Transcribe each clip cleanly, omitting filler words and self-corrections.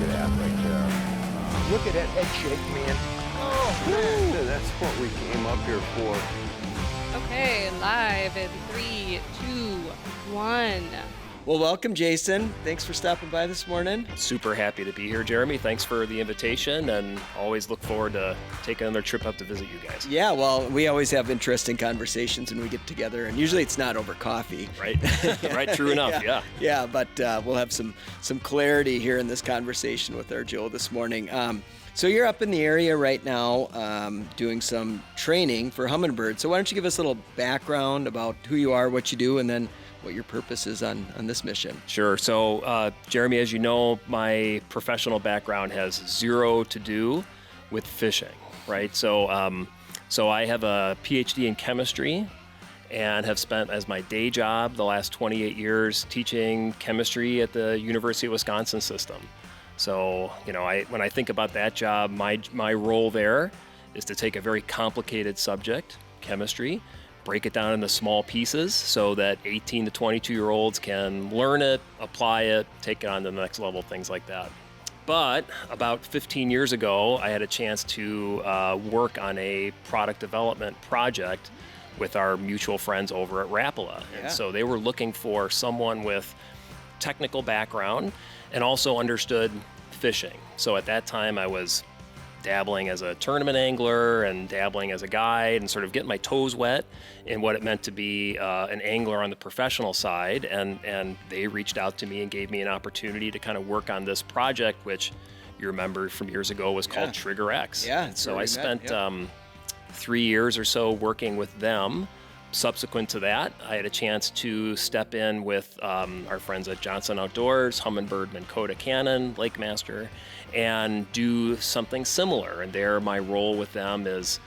at that right there. Look at that head shake, man. Oh, man, that's what we came up here for. Okay, live in 3, 2, 1. Well, welcome, Jason. Thanks for stopping by this morning. Super happy to be here, Jeremy. Thanks for the invitation, and always look forward to taking another trip up to visit you guys. Yeah, well, we always have interesting conversations when we get together, and usually it's not over coffee. Right, right. True enough. Yeah. Yeah, but we'll have some clarity here in this conversation with our Joe this morning. So you're up in the area right now doing some training for Humminbird. So why don't you give us a little background about who you are, what you do, and then what your purpose is on this mission. Sure. So, Jeremy, as you know, my professional background has zero to do with fishing, right? So I have a Ph.D. in chemistry and have spent as my day job the last 28 years teaching chemistry at the University of Wisconsin system. So, when I think about that job, my role there is to take a very complicated subject, chemistry, break it down into small pieces so that 18 to 22-year-olds can learn it, apply it, take it on to the next level, things like that. But about 15 years ago, I had a chance to work on a product development project with our mutual friends over at Rapala. And so they were looking for someone with technical background and also understood fishing. So at that time, I was dabbling as a tournament angler and dabbling as a guide and sort of getting my toes wet in what it meant to be an angler on the professional side. And they reached out to me and gave me an opportunity to kind of work on this project, which you remember from years ago was called Trigger X. Yeah. So I spent 3 years or so working with them. Subsequent to that, I had a chance to step in with our friends at Johnson Outdoors, Humminbird and Minn Kota Cannon, Lake Master, and do something similar. And there, my role with them is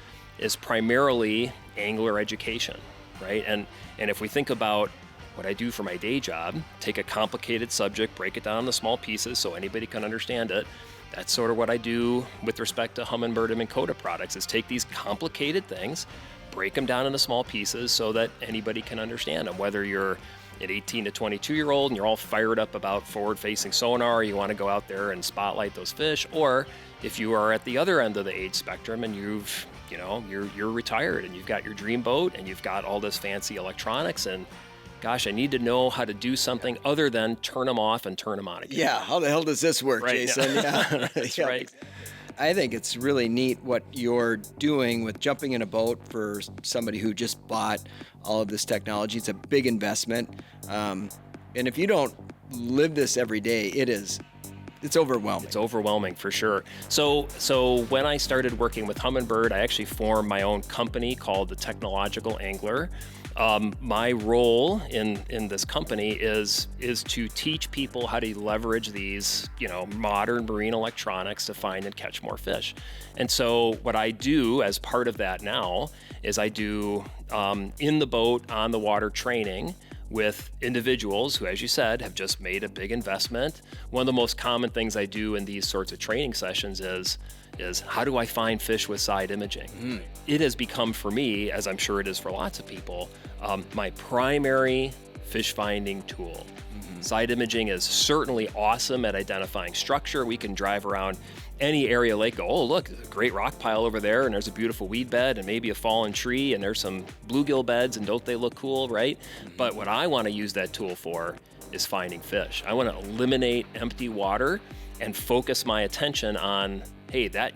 primarily angler education, right? And if we think about what I do for my day job, take a complicated subject, break it down into small pieces so anybody can understand it. That's sort of what I do with respect to Humminbird and Minn Kota products, is take these complicated things, break them down into small pieces so that anybody can understand them, whether you're an 18 to 22-year-old and you're all fired up about forward-facing sonar, you want to go out there and spotlight those fish, or if you are at the other end of the age spectrum and you're retired and you've got your dream boat and you've got all this fancy electronics and gosh, I need to know how to do something other than turn them off and turn them on again. Yeah, how the hell does this work, right. Jason? Yeah. That's right. I think it's really neat what you're doing with jumping in a boat for somebody who just bought all of this technology. It's a big investment. And if you don't live this every day, it's overwhelming. It's overwhelming for sure. So when I started working with Humminbird, I actually formed my own company called the Technological Angler. My role in this company is to teach people how to leverage these, modern marine electronics to find and catch more fish. And so what I do as part of that now is I do in the boat, on the water training with individuals who, as you said, have just made a big investment. One of the most common things I do in these sorts of training sessions is how do I find fish with side imaging? It has become for me, as I'm sure it is for lots of people, my primary fish finding tool. Side imaging is certainly awesome at identifying structure. We can drive around any area lake, go, oh, look, there's a great rock pile over there, and there's a beautiful weed bed, and maybe a fallen tree, and there's some bluegill beds, and don't they look cool, right? But what I want to use that tool for is finding fish. I want to eliminate empty water and focus my attention on, hey, that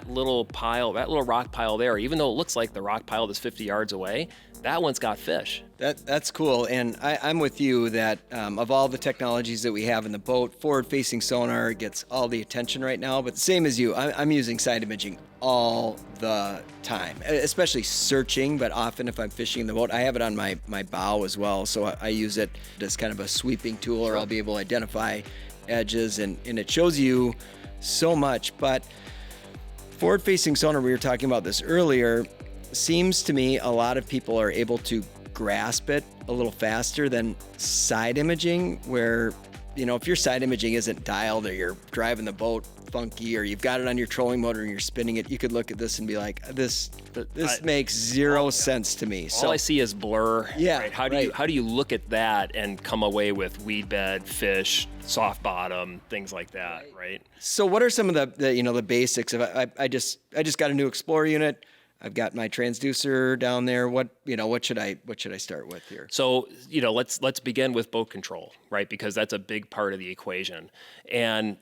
little pile, that little rock pile there, even though it looks like the rock pile is 50 yards away, that one's got fish. That's cool. And I'm with you that of all the technologies that we have in the boat, forward-facing sonar gets all the attention right now. But same as you, I'm using side imaging all the time, especially searching. But often if I'm fishing in the boat, I have it on my bow as well. So I use it as kind of a sweeping tool, or I'll be able to identify edges, and it shows you so much. But forward-facing sonar, we were talking about this earlier, seems to me a lot of people are able to grasp it a little faster than side imaging, where if your side imaging isn't dialed, or you're driving the boat funky, or you've got it on your trolling motor and you're spinning it, you could look at this and be like, this makes zero sense to me. All I see is blur. Yeah, Right? How do you look at that and come away with weed bed, fish, soft bottom, things like that, right? So what are some of the basics of I just got a new Explorer unit. I've got my transducer down there. What should I start with here? So, let's begin with boat control, right? Because that's a big part of the equation. And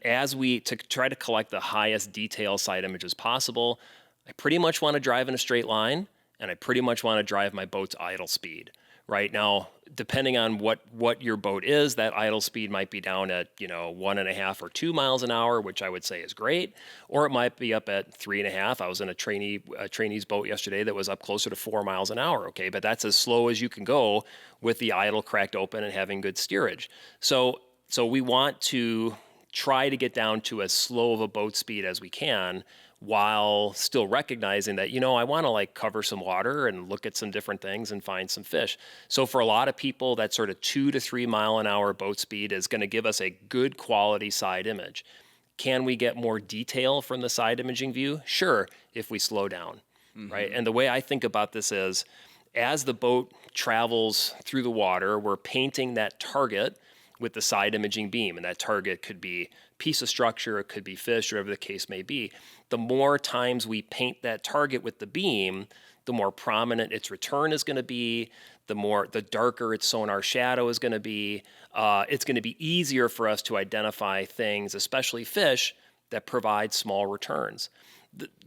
as we try to collect the highest detail side images possible, I pretty much want to drive in a straight line, and I pretty much want to drive my boat's idle speed. Right now, depending on what your boat is, that idle speed might be down at 1.5 or 2 miles an hour, which I would say is great, or it might be up at 3.5. I was in a trainee's boat yesterday that was up closer to 4 miles an hour. Okay, but that's as slow as you can go with the idle cracked open and having good steerage. So we want to try to get down to as slow of a boat speed as we can, while still recognizing that, I want to cover some water and look at some different things and find some fish. So for a lot of people, that sort of 2 to 3 mile an hour boat speed is going to give us a good quality side image. Can we get more detail from the side imaging view? Sure, if we slow down, right? And the way I think about this is, as the boat travels through the water, we're painting that target with the side imaging beam, and that target could be piece of structure, it could be fish, whatever the case may be. The more times we paint that target with the beam, the more prominent its return is going to be, the darker its sonar shadow is going to be. It's going to be easier for us to identify things, especially fish, that provide small returns.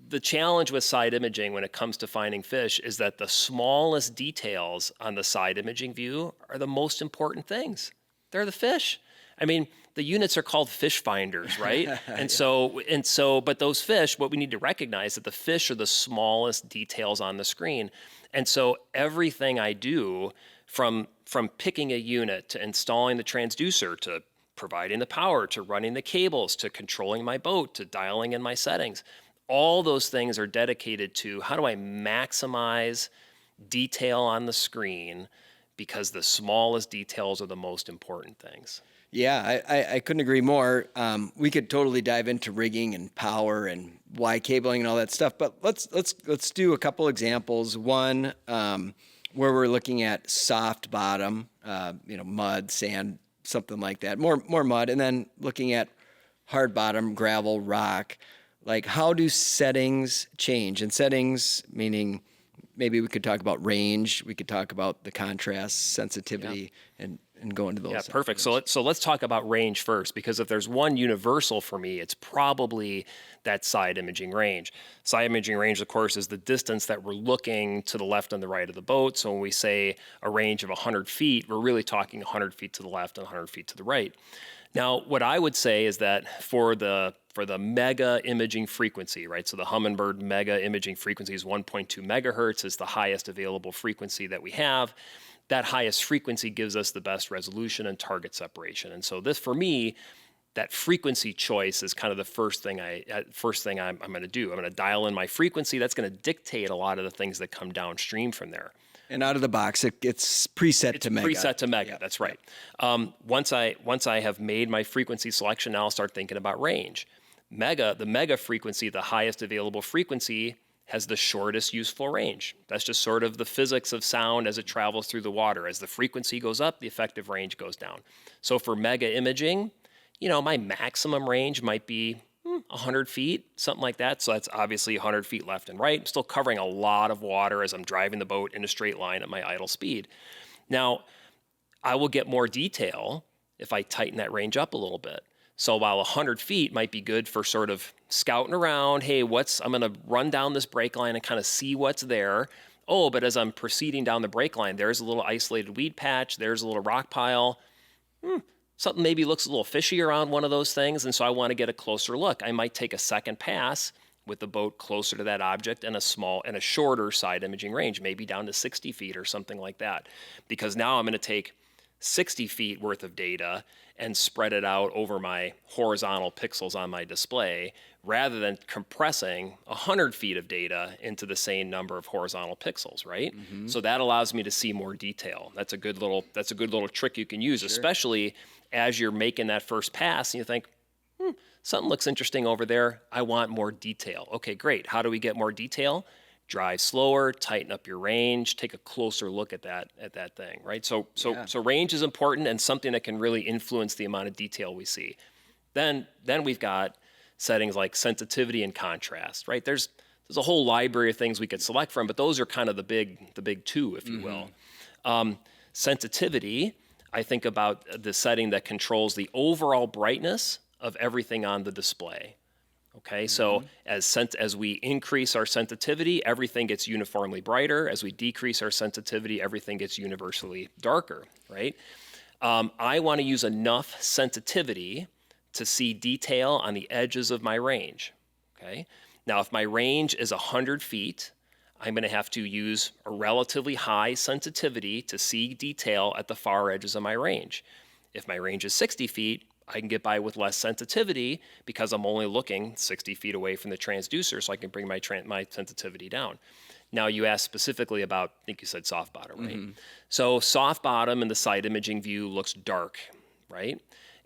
The challenge with side imaging when it comes to finding fish is that the smallest details on the side imaging view are the most important things. They're the fish. I mean, the units are called fish finders, right? But those fish, what we need to recognize that the fish are the smallest details on the screen. And so everything I do, from picking a unit to installing the transducer to providing the power to running the cables to controlling my boat to dialing in my settings, all those things are dedicated to how do I maximize detail on the screen, because the smallest details are the most important things. Yeah, I couldn't agree more. We could totally dive into rigging and power and why cabling and all that stuff, but let's do a couple examples. One where we're looking at soft bottom, mud, sand, something like that, more mud, and then looking at hard bottom, gravel, rock. Like, how do settings change? And settings meaning, maybe we could talk about range. We could talk about the contrast, sensitivity, and go into those. Yeah, perfect. So let's talk about range first, because if there's one universal for me, it's probably that side imaging range. Side imaging range, of course, is the distance that we're looking to the left and the right of the boat. So when we say a range of 100 feet, we're really talking 100 feet to the left and 100 feet to the right. Now, what I would say is that for the mega imaging frequency, right? So the Humminbird mega imaging frequency is 1.2 megahertz, is the highest available frequency that we have. That highest frequency gives us the best resolution and target separation. And so this, for me, that frequency choice is kind of the first thing I'm going to do. I'm going to dial in my frequency. That's going to dictate a lot of the things that come downstream from there. And out of the box, it's preset to mega. Preset to mega. Yeah. That's right. Once I have made my frequency selection, now I'll start thinking about range. The mega frequency, the highest available frequency, has the shortest useful range. That's just sort of the physics of sound as it travels through the water. As the frequency goes up, the effective range goes down. So for mega imaging, my maximum range might be 100 feet, something like that. So that's obviously 100 feet left and right. I'm still covering a lot of water as I'm driving the boat in a straight line at my idle speed. Now, I will get more detail if I tighten that range up a little bit. So while 100 feet might be good for sort of scouting around, hey, I'm going to run down this brake line and kind of see what's there. Oh, but as I'm proceeding down the brake line, there's a little isolated weed patch, there's a little rock pile. Something maybe looks a little fishy around one of those things, and so I want to get a closer look. I might take a second pass with the boat closer to that object and a shorter side imaging range, maybe down to 60 feet or something like that. Because now I'm going to take 60 feet worth of data and spread it out over my horizontal pixels on my display, rather than compressing 100 feet of data into the same number of horizontal pixels, right? So that allows me to see more detail. That's a good little trick you can use, especially as you're making that first pass and you think, something looks interesting over there. I want more detail. Okay, great. How do we get more detail? Drive slower, tighten up your range, take a closer look at that thing, right? So range is important and something that can really influence the amount of detail we see. Then we've got settings like sensitivity and contrast, right? There's a whole library of things we could select from, but those are kind of the big two, if you will. Sensitivity, I think about the setting that controls the overall brightness of everything on the display. Okay, so as we increase our sensitivity, everything gets uniformly brighter. As we decrease our sensitivity, everything gets universally darker, right? I want to use enough sensitivity to see detail on the edges of my range, okay? Now, if my range is 100 feet, I'm going to have to use a relatively high sensitivity to see detail at the far edges of my range. If my range is 60 feet, I can get by with less sensitivity because I'm only looking 60 feet away from the transducer, so I can bring my sensitivity down. Now, you asked specifically about, I think you said soft bottom, right? So soft bottom in the side imaging view looks dark, right?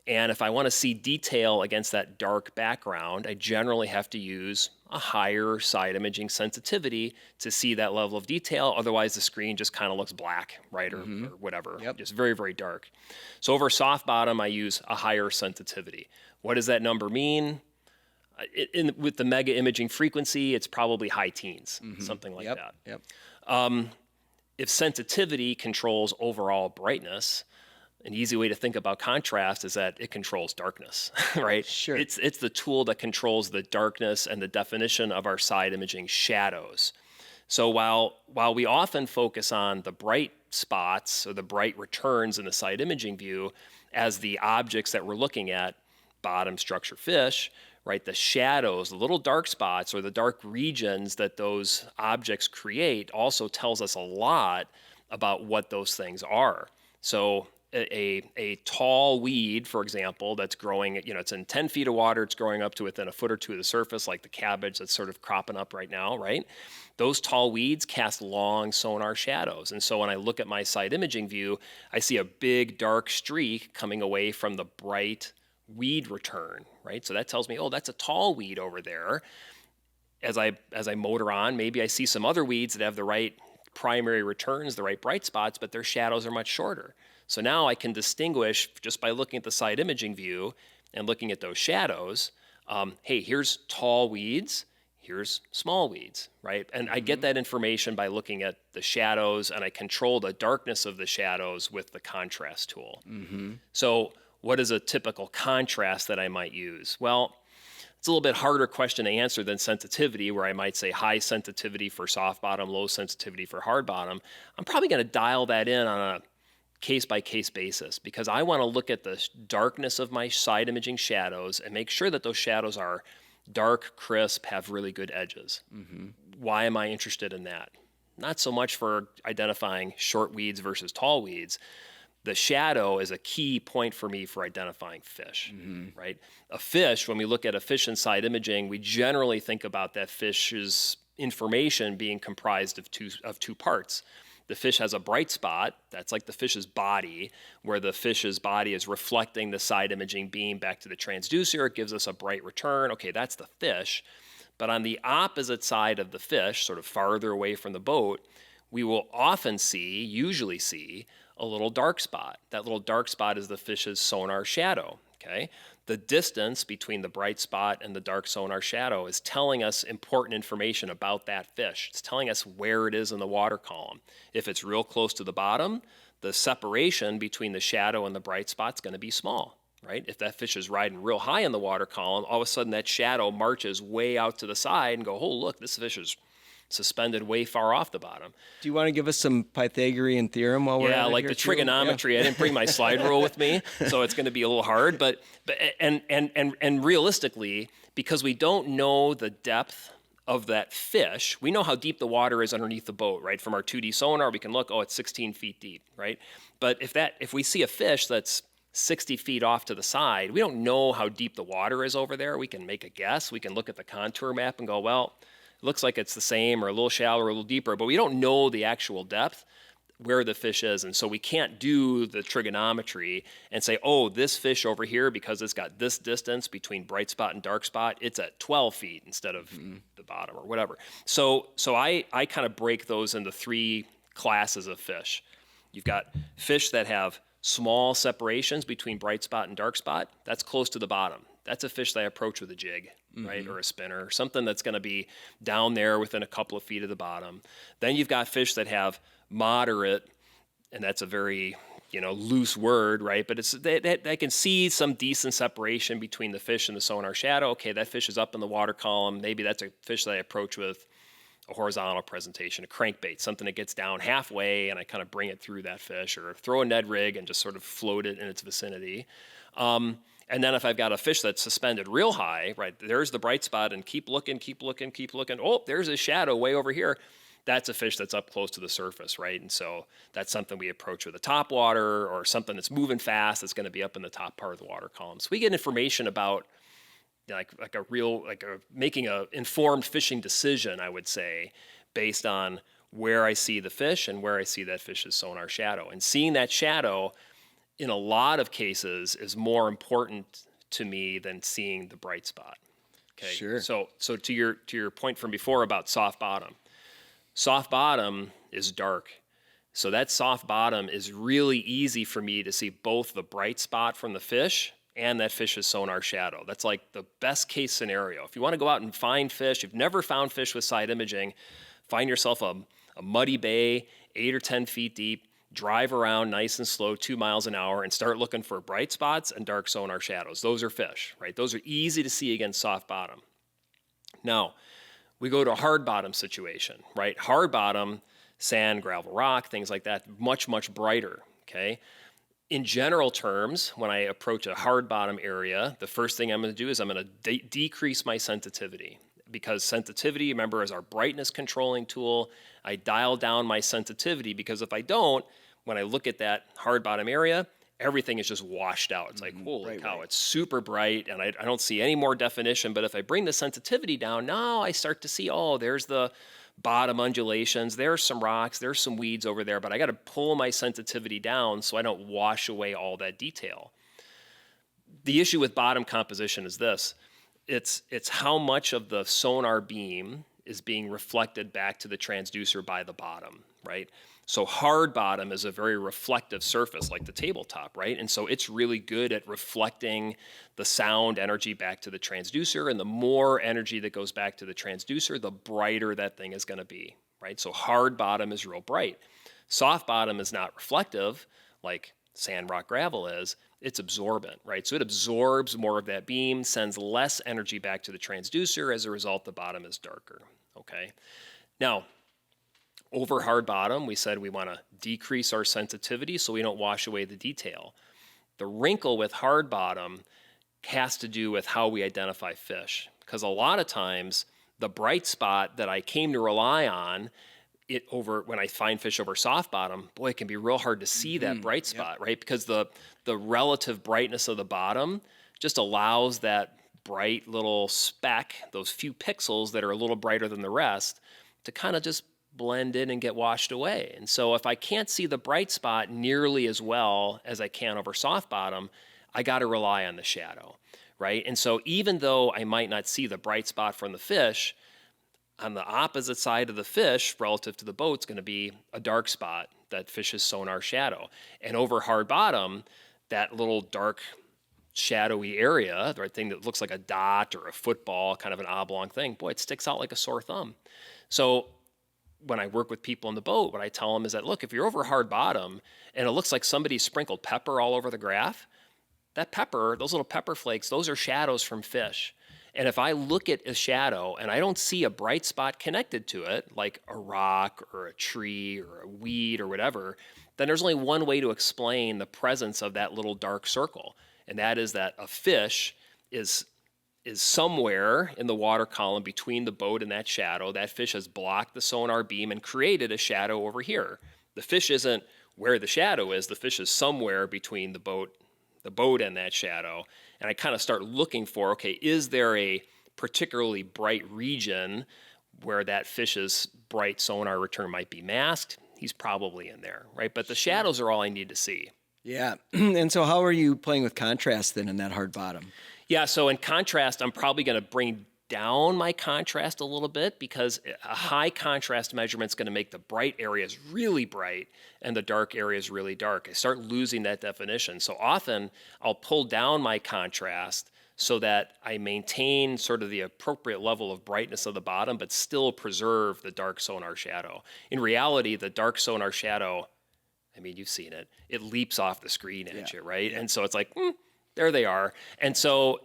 And if I want to see detail against that dark background, I generally have to use a higher side imaging sensitivity to see that level of detail. Otherwise, the screen just kind of looks black, right, or whatever, just very, very dark. So over soft bottom, I use a higher sensitivity. What does that number mean? With the mega imaging frequency, it's probably high teens, something like that. If sensitivity controls overall brightness, an easy way to think about contrast is that it controls darkness, right? Sure. It's the tool that controls the darkness and the definition of our side imaging shadows. So while we often focus on the bright spots or the bright returns in the side imaging view as the objects that we're looking at, bottom structure fish, right? The shadows, the little dark spots or the dark regions that those objects create also tells us a lot about what those things are. So a tall weed, for example, that's growing, it's in 10 feet of water, it's growing up to within a foot or two of the surface, like the cabbage that's sort of cropping up right now, right? Those tall weeds cast long sonar shadows. And so when I look at my side imaging view, I see a big dark streak coming away from the bright weed return, right? So that tells me, oh, that's a tall weed over there. As I motor on, maybe I see some other weeds that have the right primary returns, the right bright spots, but their shadows are much shorter. So now I can distinguish just by looking at the side imaging view and looking at those shadows, hey, here's tall weeds, here's small weeds, right? And I get that information by looking at the shadows, and I control the darkness of the shadows with the contrast tool. So what is a typical contrast that I might use? Well, it's a little bit harder question to answer than sensitivity, where I might say high sensitivity for soft bottom, low sensitivity for hard bottom. I'm probably going to dial that in on a case-by-case basis, because I want to look at the darkness of my side imaging shadows and make sure that those shadows are dark, crisp, have really good edges. Why am I interested in that? Not so much for identifying short weeds versus tall weeds. The shadow is a key point for me for identifying fish, right? A fish, when we look at a fish in side imaging, we generally think about that fish's information being comprised of two parts. The fish has a bright spot, that's like the fish's body, where the fish's body is reflecting the side imaging beam back to the transducer. It gives us a bright return. Okay, that's the fish. But on the opposite side of the fish, sort of farther away from the boat, we will often usually see, a little dark spot. That little dark spot is the fish's sonar shadow, okay? The distance between the bright spot and the dark sonar shadow is telling us important information about that fish. It's telling us where it is in the water column. If it's real close to the bottom, the separation between the shadow and the bright spot is going to be small, right? If that fish is riding real high in the water column, all of a sudden that shadow marches way out to the side and go, oh, look, this fish is suspended way far off the bottom. Do you want to give us some Pythagorean theorem while we're at it like here the too? trigonometry. I didn't bring my slide rule with me, so it's going to be a little hard. But realistically, because we don't know the depth of that fish. We know how deep the water is underneath the boat, right? From our 2D sonar, we can look, oh, it's 16 feet deep, right? But if we see a fish that's 60 feet off to the side, we don't know how deep the water is over there. We can make a guess. We can look at the contour map and go, well, it looks like it's the same or a little shallower or a little deeper, but we don't know the actual depth where the fish is. And so we can't do the trigonometry and say, oh, this fish over here, because it's got this distance between bright spot and dark spot, it's at 12 feet instead of the bottom or whatever. So I kind of break those into 3 classes of fish. You've got fish that have small separations between bright spot and dark spot. That's close to the bottom. That's a fish that I approach with a jig, right, or a spinner, something that's going to be down there within a couple of feet of the bottom. Then you've got fish that have moderate, and that's a very loose word, right? But it's they can see some decent separation between the fish and the sonar shadow. Okay, that fish is up in the water column. Maybe that's a fish that I approach with a horizontal presentation, a crankbait, something that gets down halfway, and I kind of bring it through that fish, or throw a Ned rig and just sort of float it in its vicinity. And then if I've got a fish that's suspended real high, right, there's the bright spot, and keep looking. Oh, there's a shadow way over here. That's a fish that's up close to the surface, right? And so that's something we approach with a top water, or something that's moving fast that's going to be up in the top part of the water column. So we get information about making a informed fishing decision, I would say, based on where I see the fish and where I see that fish's sonar shadow. And seeing that shadow in a lot of cases is more important to me than seeing the bright spot. Okay. Sure. So to your point from before about soft bottom. Soft bottom is dark. So that soft bottom is really easy for me to see both the bright spot from the fish and that fish's sonar shadow. That's like the best case scenario. If you want to go out and find fish, you've never found fish with side imaging, find yourself a muddy bay, 8 or 10 feet deep, drive around nice and slow, 2 miles an hour, and start looking for bright spots and dark sonar shadows. Those are fish, right? Those are easy to see against soft bottom. Now, we go to a hard bottom situation, right? Hard bottom, sand, gravel, rock, things like that, much, much brighter, okay? In general terms, when I approach a hard bottom area, the first thing I'm going to do is I'm going to decrease my sensitivity, because sensitivity, remember, is our brightness controlling tool. I dial down my sensitivity, because if I don't, when I look at that hard bottom area, everything is just washed out. It's like, holy cow, it's super bright, and I don't see any more definition. But if I bring the sensitivity down, now I start to see, oh, there's the bottom undulations, there's some rocks, there's some weeds over there, but I got to pull my sensitivity down so I don't wash away all that detail. The issue with bottom composition is this. It's how much of the sonar beam is being reflected back to the transducer by the bottom, right? So hard bottom is a very reflective surface, like the tabletop, right? And so it's really good at reflecting the sound energy back to the transducer, and the more energy that goes back to the transducer, the brighter that thing is going to be, right? So hard bottom is real bright. Soft bottom is not reflective, like sand, rock, gravel is. It's absorbent, right? So it absorbs more of that beam, sends less energy back to the transducer. As a result, the bottom is darker, okay? Now, over hard bottom, we said we want to decrease our sensitivity so we don't wash away the detail. The wrinkle with hard bottom has to do with how we identify fish, because a lot of times the bright spot that I came to rely on when I find fish over soft bottom, boy, it can be real hard to see that bright spot, right? Because the relative brightness of the bottom just allows that bright little speck, those few pixels that are a little brighter than the rest, to kind of just blend in and get washed away. And so if I can't see the bright spot nearly as well as I can over soft bottom, I got to rely on the shadow, right? And so even though I might not see the bright spot from the fish, on the opposite side of the fish relative to the boat is going to be a dark spot, that fish's sonar shadow. And over hard bottom, that little dark shadowy area, the right thing that looks like a dot or a football, kind of an oblong thing, boy, it sticks out like a sore thumb. So when I work with people in the boat, what I tell them is that, look, if you're over hard bottom and it looks like somebody sprinkled pepper all over the graph, that pepper, those little pepper flakes, those are shadows from fish. And if I look at a shadow and I don't see a bright spot connected to it, like a rock or a tree or a weed or whatever, then there's only one way to explain the presence of that little dark circle. And that is that a fish is is somewhere in the water column between the boat and that shadow. That fish has blocked the sonar beam and created a shadow over here. The fish isn't where the shadow is. The fish is somewhere between the boat and that shadow. And I kind of start looking for, okay, is there a particularly bright region where that fish's bright sonar return might be masked? He's probably in there, right? But the shadows are all I need to see. Yeah. And so how are you playing with contrast then in that hard bottom? Yeah, so in contrast, I'm probably going to bring down my contrast a little bit, because a high contrast measurement is going to make the bright areas really bright and the dark areas really dark. I start losing that definition. So often I'll pull down my contrast so that I maintain sort of the appropriate level of brightness of the bottom, but still preserve the dark sonar shadow. In reality, the dark sonar shadow, I mean, you've seen it, it leaps off the screen at you, right? And so it's like, there they are. And so,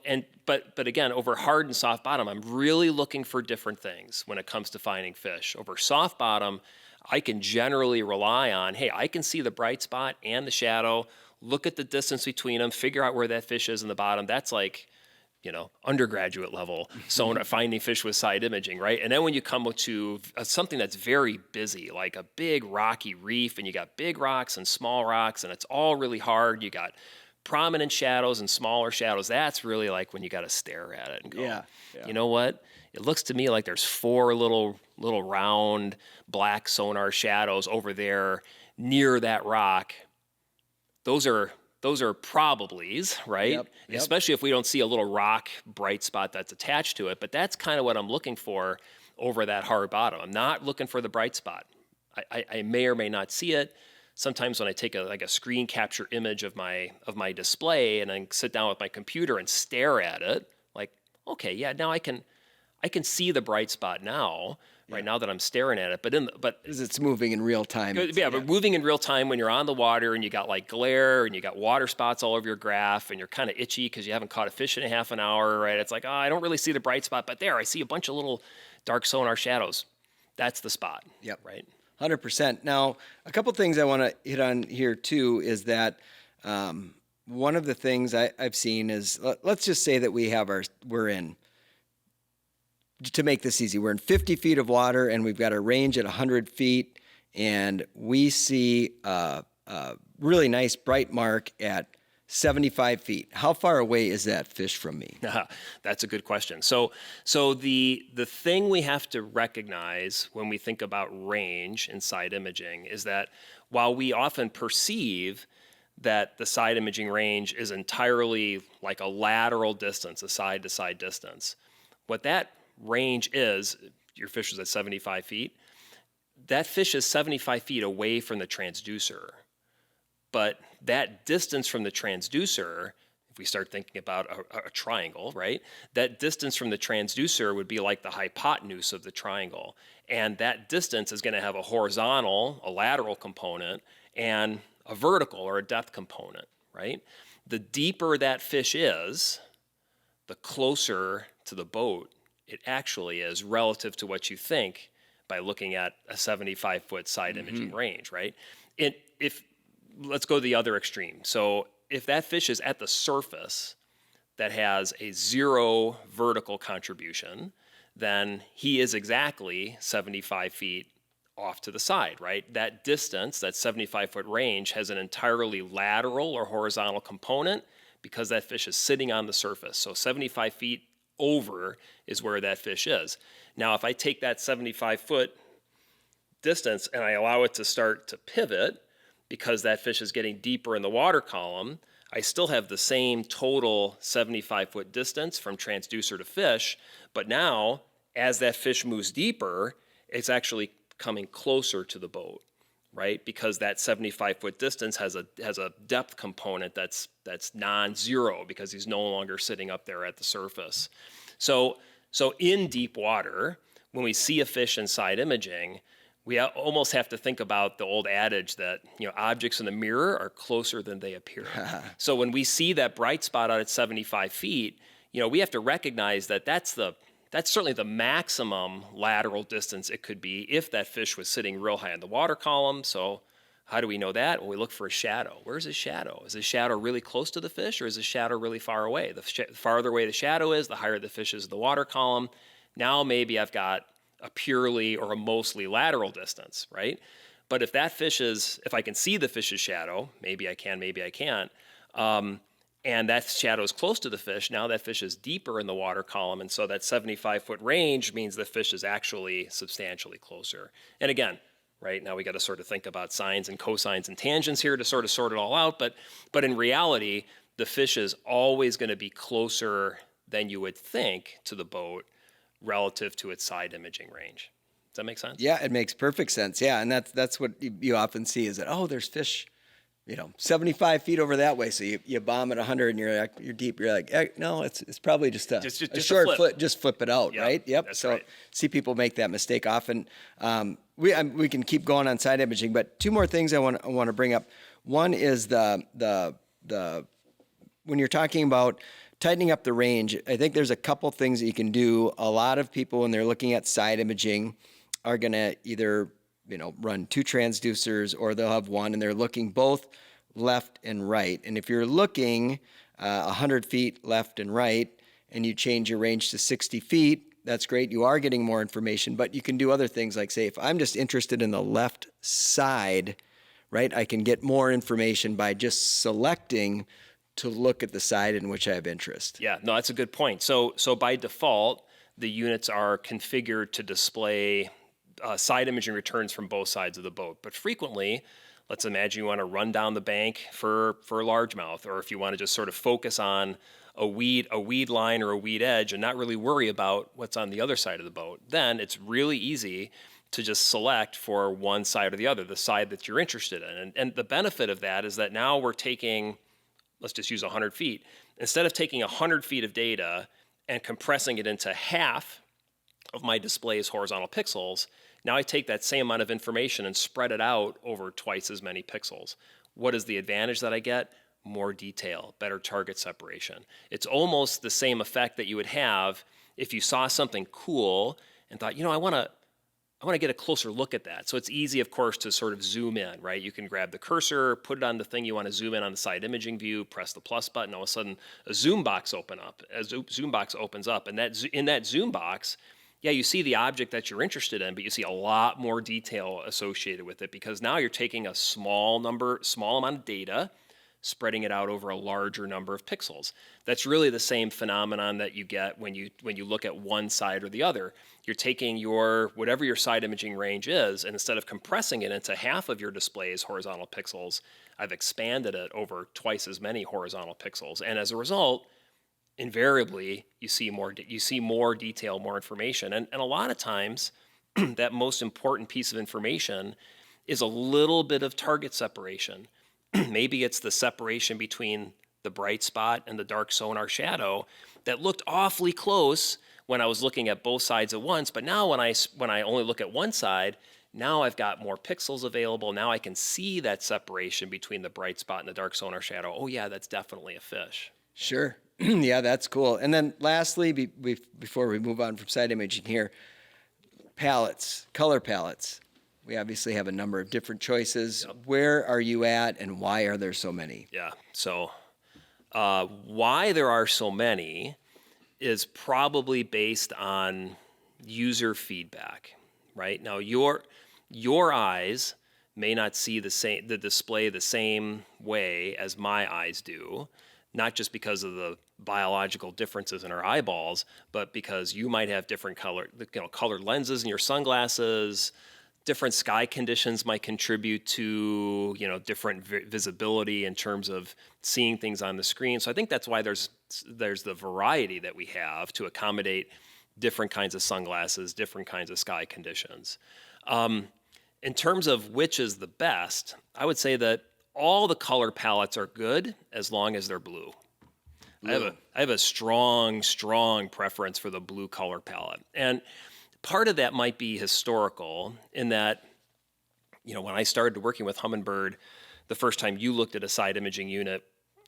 but again, over hard and soft bottom, I'm really looking for different things when it comes to finding fish. Over soft bottom, I can generally rely on, hey, I can see the bright spot and the shadow, look at the distance between them, figure out where that fish is in the bottom. That's like, undergraduate level sonar, finding fish with side imaging, right? And then when you come to something that's very busy, like a big rocky reef, and you got big rocks and small rocks, and it's all really hard, you got prominent shadows and smaller shadows, that's really like when you got to stare at it and go, you know what? It looks to me like there's 4 little round black sonar shadows over there near that rock. Those are probablys, right? Yep. Especially if we don't see a little rock bright spot that's attached to it. But that's kind of what I'm looking for over that hard bottom. I'm not looking for the bright spot. I may or may not see it. Sometimes when I take a screen capture image of my display and then sit down with my computer and stare at it, like, okay, yeah, now I can see the bright spot now, right now that I'm staring at it. But Because it's moving in real time. but moving in real time when you're on the water and you got like glare and you got water spots all over your graph and you're kind of itchy because you haven't caught a fish in a half an hour, right? It's like, I don't really see the bright spot, but there, I see a bunch of little dark sonar shadows. That's the spot. Yep. Right. 100%. Now, a couple things I want to hit on here too is that one of the things I've seen is, let's just say that we're in, to make this easy, we're in 50 feet of water and we've got a range at 100 feet and we see a really nice bright mark at 75 feet. How far away is that fish from me? That's a good question. So the thing we have to recognize when we think about range in side imaging is that while we often perceive that the side imaging range is entirely like a lateral distance, a side-to-side distance, what that range is, your fish is at 75 feet, that fish is 75 feet away from the transducer. But that distance from the transducer, if we start thinking about a triangle, right? That distance from the transducer would be like the hypotenuse of the triangle. And that distance is going to have a horizontal, a lateral component, and a vertical or a depth component, right? The deeper that fish is, the closer to the boat it actually is relative to what you think by looking at a 75-foot side imaging range, right? Let's go to the other extreme. So if that fish is at the surface that has a 0 vertical contribution, then he is exactly 75 feet off to the side, right? That distance, that 75-foot range, has an entirely lateral or horizontal component because that fish is sitting on the surface. So 75 feet over is where that fish is. Now, if I take that 75-foot distance and I allow it to start to pivot, because that fish is getting deeper in the water column, I still have the same total 75-foot distance from transducer to fish, but now, as that fish moves deeper, it's actually coming closer to the boat, right? Because that 75-foot distance has a depth component that's non-zero because he's no longer sitting up there at the surface. So in deep water, when we see a fish in side imaging, we almost have to think about the old adage that objects in the mirror are closer than they appear. So when we see that bright spot out at 75 feet, we have to recognize that that's certainly the maximum lateral distance it could be if that fish was sitting real high in the water column. So How do we know that? Well, we look for a shadow. Where's the shadow? Is the shadow really close to the fish, or is the shadow really far away? The farther away the shadow is, the higher the fish is in the water column. Now maybe I've got a purely or a mostly lateral distance, right? But if I can see the fish's shadow, maybe I can, maybe I can't, and that shadow is close to the fish, now that fish is deeper in the water column, and so that 75-foot range means the fish is actually substantially closer. And again, right now we got to sort of think about sines and cosines and tangents here to sort of sort it all out, but in reality, the fish is always going to be closer than you would think to the boat relative to its side imaging range. Does that make sense? Yeah, it makes perfect sense. Yeah, and that's what you often see is that, oh, there's fish, 75 feet over that way. So you bomb at 100 and you're deep. You're like, no, it's probably just a short foot. Just flip it out, Yep, right? Yep. that's So right. see people make that mistake often. We can keep going on side imaging, but two more things I want to bring up. One is the when you're talking about tightening up the range, I think there's a couple things that you can do. A lot of people, when they're looking at side imaging, are going to either run two transducers, or they'll have one, and they're looking both left and right. And if you're looking 100 feet left and right, and you change your range to 60 feet, that's great. You are getting more information, but you can do other things like, say, if I'm just interested in the left side, right, I can get more information by just selecting to look at the side in which I have interest. Yeah, no, that's a good point. So by default, the units are configured to display side imaging returns from both sides of the boat. But frequently, let's imagine you want to run down the bank for largemouth, or if you want to just sort of focus on a weed line or a weed edge and not really worry about what's on the other side of the boat, then it's really easy to just select for one side or the other, the side that you're interested in. And the benefit of that is that now we're taking, let's just use 100 feet. Instead of taking 100 feet of data and compressing it into half of my display's horizontal pixels, now I take that same amount of information and spread it out over twice as many pixels. What is the advantage that I get? More detail, better target separation. It's almost the same effect that you would have if you saw something cool and thought, I want to get a closer look at that. So it's easy, of course, to sort of zoom in, right? You can grab the cursor, put it on the thing you want to zoom in on the side imaging view, press the plus button, all of a sudden a zoom box opens up, and in that zoom box, yeah, you see the object that you're interested in, but you see a lot more detail associated with it, because now you're taking a small amount of data, spreading it out over a larger number of pixels. That's really the same phenomenon that you get when you look at one side or the other. You're taking whatever your side imaging range is, and instead of compressing it into half of your display's horizontal pixels, I've expanded it over twice as many horizontal pixels. And as a result, invariably, you see more detail, more information. And a lot of times, that most important piece of information is a little bit of target separation. Maybe it's the separation between the bright spot and the dark sonar shadow that looked awfully close when I was looking at both sides at once. But now when I only look at one side, now I've got more pixels available. Now I can see that separation between the bright spot and the dark sonar shadow. Oh yeah, that's definitely a fish. Sure. Yeah, that's cool. And then lastly, before we move on from side imaging here, color palettes. We obviously have a number of different choices. Yep. Where are you at, and why are there so many? Yeah, so why there are so many is probably based on user feedback, right? Now, your eyes may not see the display the same way as my eyes do, not just because of the biological differences in our eyeballs, but because you might have different colored lenses in your sunglasses. Different sky conditions might contribute to, different visibility in terms of seeing things on the screen. So I think that's why there's the variety that we have to accommodate different kinds of sunglasses, different kinds of sky conditions. In terms of which is the best, I would say that all the color palettes are good as long as they're blue. I have a strong preference for the blue color palette. And part of that might be historical in that, when I started working with Humminbird, the first time you looked at a side imaging unit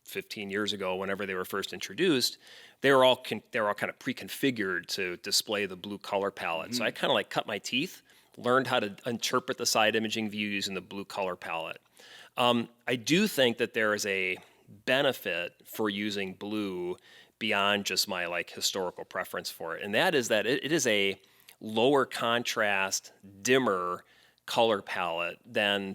15 years ago, whenever they were first introduced, they were all kind of pre-configured to display the blue color palette. Mm-hmm. So I kind of cut my teeth learned how to interpret the side imaging view using the blue color palette. I do think that there is a benefit for using blue beyond just my like historical preference for it, and that is that it is a lower contrast, dimmer color palette than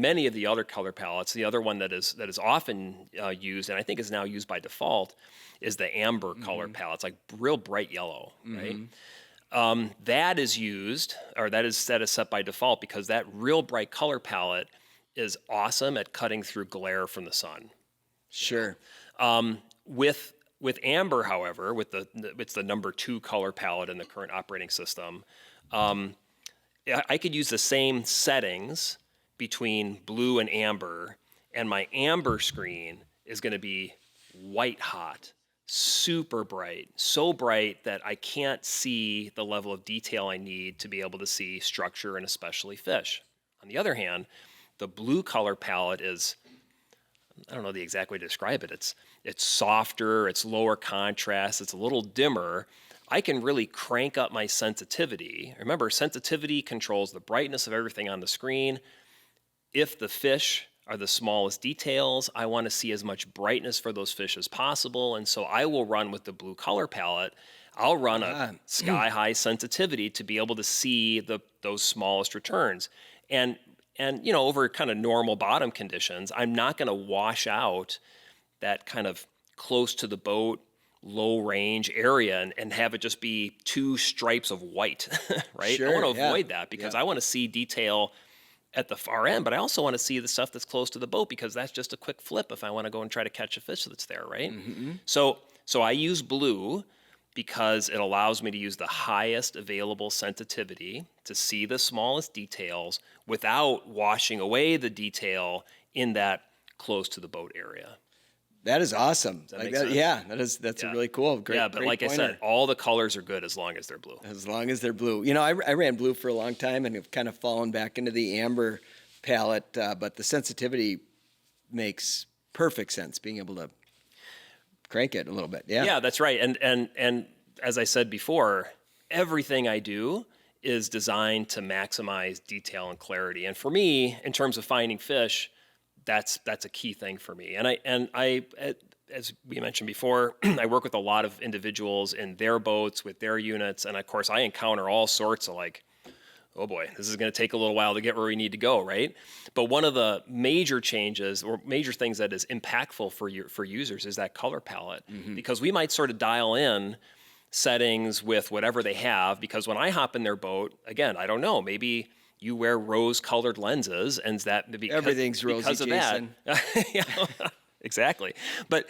many of the other color palettes. The other one that is often used, and I think is now used by default, is the amber color palette. It's like real bright yellow, right? That is used, or that is set by default because that real bright color palette is awesome at cutting through glare from the sun. Sure. With amber, however, it's the number 2 color palette in the current operating system. I could use the same settings between blue and amber, and my amber screen is going to be white hot, super bright, so bright that I can't see the level of detail I need to be able to see structure and especially fish. On the other hand, the blue color palette is, I don't know the exact way to describe it. It's softer, it's lower contrast, it's a little dimmer. I can really crank up my sensitivity. Remember, sensitivity controls the brightness of everything on the screen. If the fish are the smallest details, I want to see as much brightness for those fish as possible, and so I will run with the blue color palette. I'll run a sky-high sensitivity to be able to see those smallest returns. And over kind of normal bottom conditions, I'm not going to wash out that kind of close to the boat, low range area and have it just be 2 stripes of white, right? Sure, I want to avoid that because I want to see detail at the far end, but I also want to see the stuff that's close to the boat because that's just a quick flip if I want to go and try to catch a fish that's there, right? So I use blue because it allows me to use the highest available sensitivity to see the smallest details without washing away the detail in that close to the boat area. That is awesome. Does that make sense? Yeah, that's a really cool. Great. Yeah, but great like pointer. I said, all the colors are good as long as they're blue. As long as they're blue. I ran blue for a long time and have kind of fallen back into the amber palette, but the sensitivity makes perfect sense, being able to crank it a little bit. Yeah. Yeah, that's right. And as I said before, everything I do is designed to maximize detail and clarity. And for me, in terms of finding fish, that's a key thing for me. And I, as we mentioned before, I work with a lot of individuals in their boats with their units, and of course I encounter all sorts of like, oh boy, this is going to take a little while to get where we need to go, right? But one of the major changes or major things that is impactful for users is that color palette, because we might sort of dial in settings with whatever they have, because when I hop in their boat, again, I don't know, maybe you wear rose-colored lenses, and that everything's rosy, because of Jason. that. Yeah, exactly. But